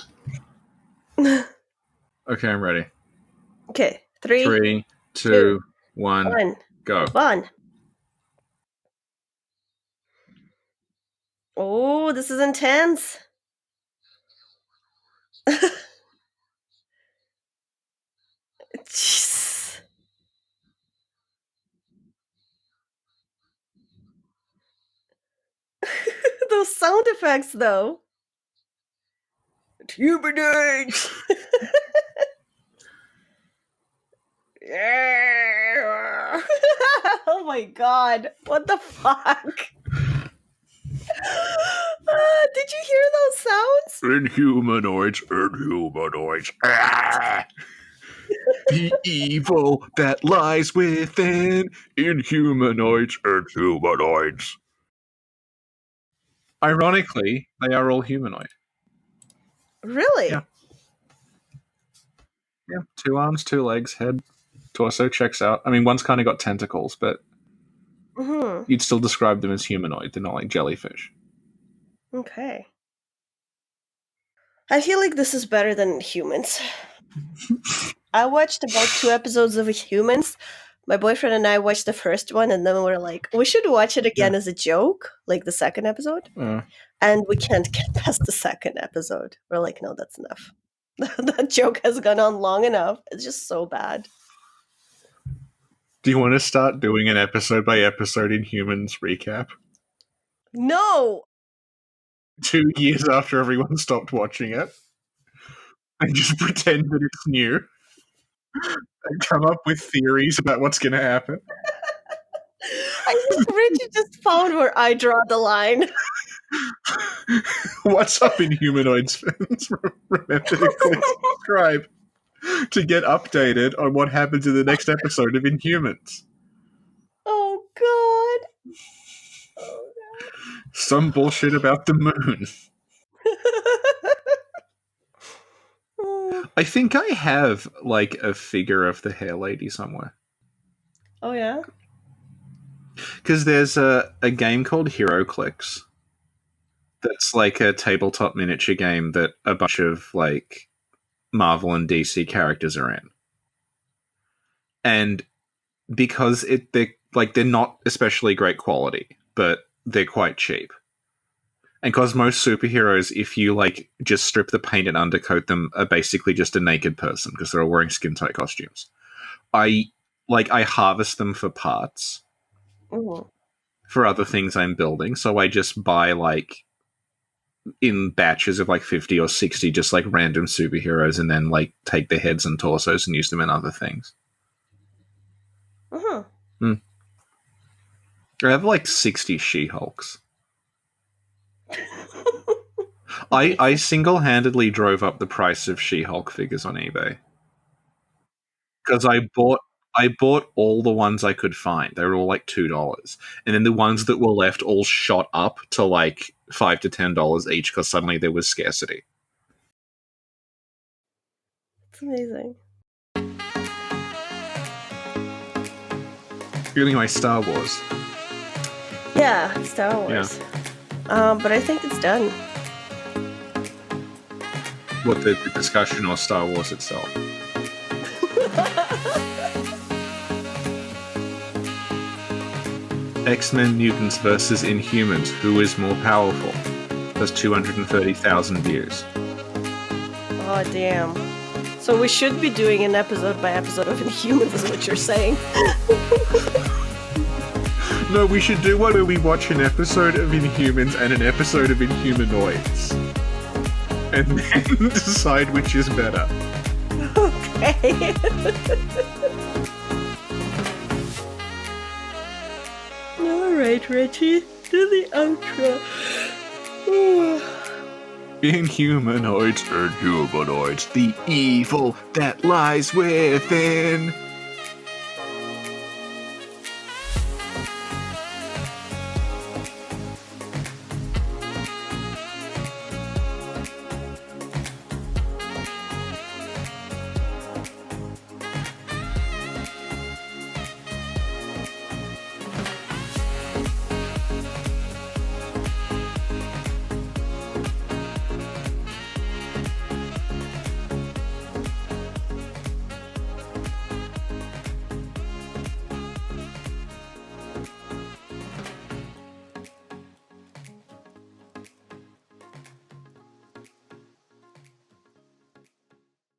Okay, I'm ready. Okay. 3, 3, 2, 1, 1. go. 1. Oh, this is intense. Jeez. Those sound effects, though. Humanoids. Yeah. Oh my god. What the fuck? Did you hear those sounds? Inhumanoids. Ah! The evil that lies within. Inhumanoids. Ironically, they are all humanoid. Really? Yeah. Yeah, 2 arms, 2 legs, head, torso checks out. I mean, one's kind of got tentacles, but Mm-hmm. you'd still describe them as humanoid. They're not like jellyfish. Okay. I feel like this is better than Humans. I watched about 2 episodes of Humans. My boyfriend and I watched the first one, and then we were like, we should watch it again as a joke, like the second episode. And we can't get past the second episode. We're like, no, that's enough. That joke has gone on long enough. It's just so bad. Do you want to start doing an episode by episode Inhumans recap? No! 2 years after everyone stopped watching it. And just pretend that it's new. and come up with theories about what's going to happen. I think Richie just found where I draw the line. What's up, Inhumanoids fans? Remember to click subscribe to get updated on what happens in the next episode of Inhumans. Oh, God. Oh, Some bullshit about the moon. God. I think I have, like, a figure of the Hair Lady somewhere. Oh, yeah? Because there's a game called HeroClix that's like a tabletop miniature game that a bunch of, like, Marvel and DC characters are in. And because they're not especially great quality, but they're quite cheap. And because most superheroes, if you like just strip the paint and undercoat them, are basically just a naked person because they're all wearing skin tight costumes. I harvest them for parts Ooh. for other things I'm building. So I just buy like in batches of like 50 or 60 just like random superheroes and then like take their heads and torsos and use them in other things. Uh-huh. I have like 60 She-Hulks. I single-handedly drove up the price of She-Hulk figures on eBay. Because I bought all the ones I could find. They were all like $2. And then the ones that were left all shot up to like $5 to $10 each because suddenly there was scarcity. It's amazing. Anyway, Star Wars. Yeah, Star Wars. But I think it's done. What, the discussion or Star Wars itself? X-Men Mutants versus Inhumans. Who is more powerful? That's 230,000 views. Oh, damn. So we should be doing an episode by episode of Inhumans, is what you're saying. No, we should do one where we watch an episode of Inhumans and an episode of Inhumanoids. And then decide which is better. Okay. Alright, Richie. Do the outro. Inhumanoids, the evil that lies within.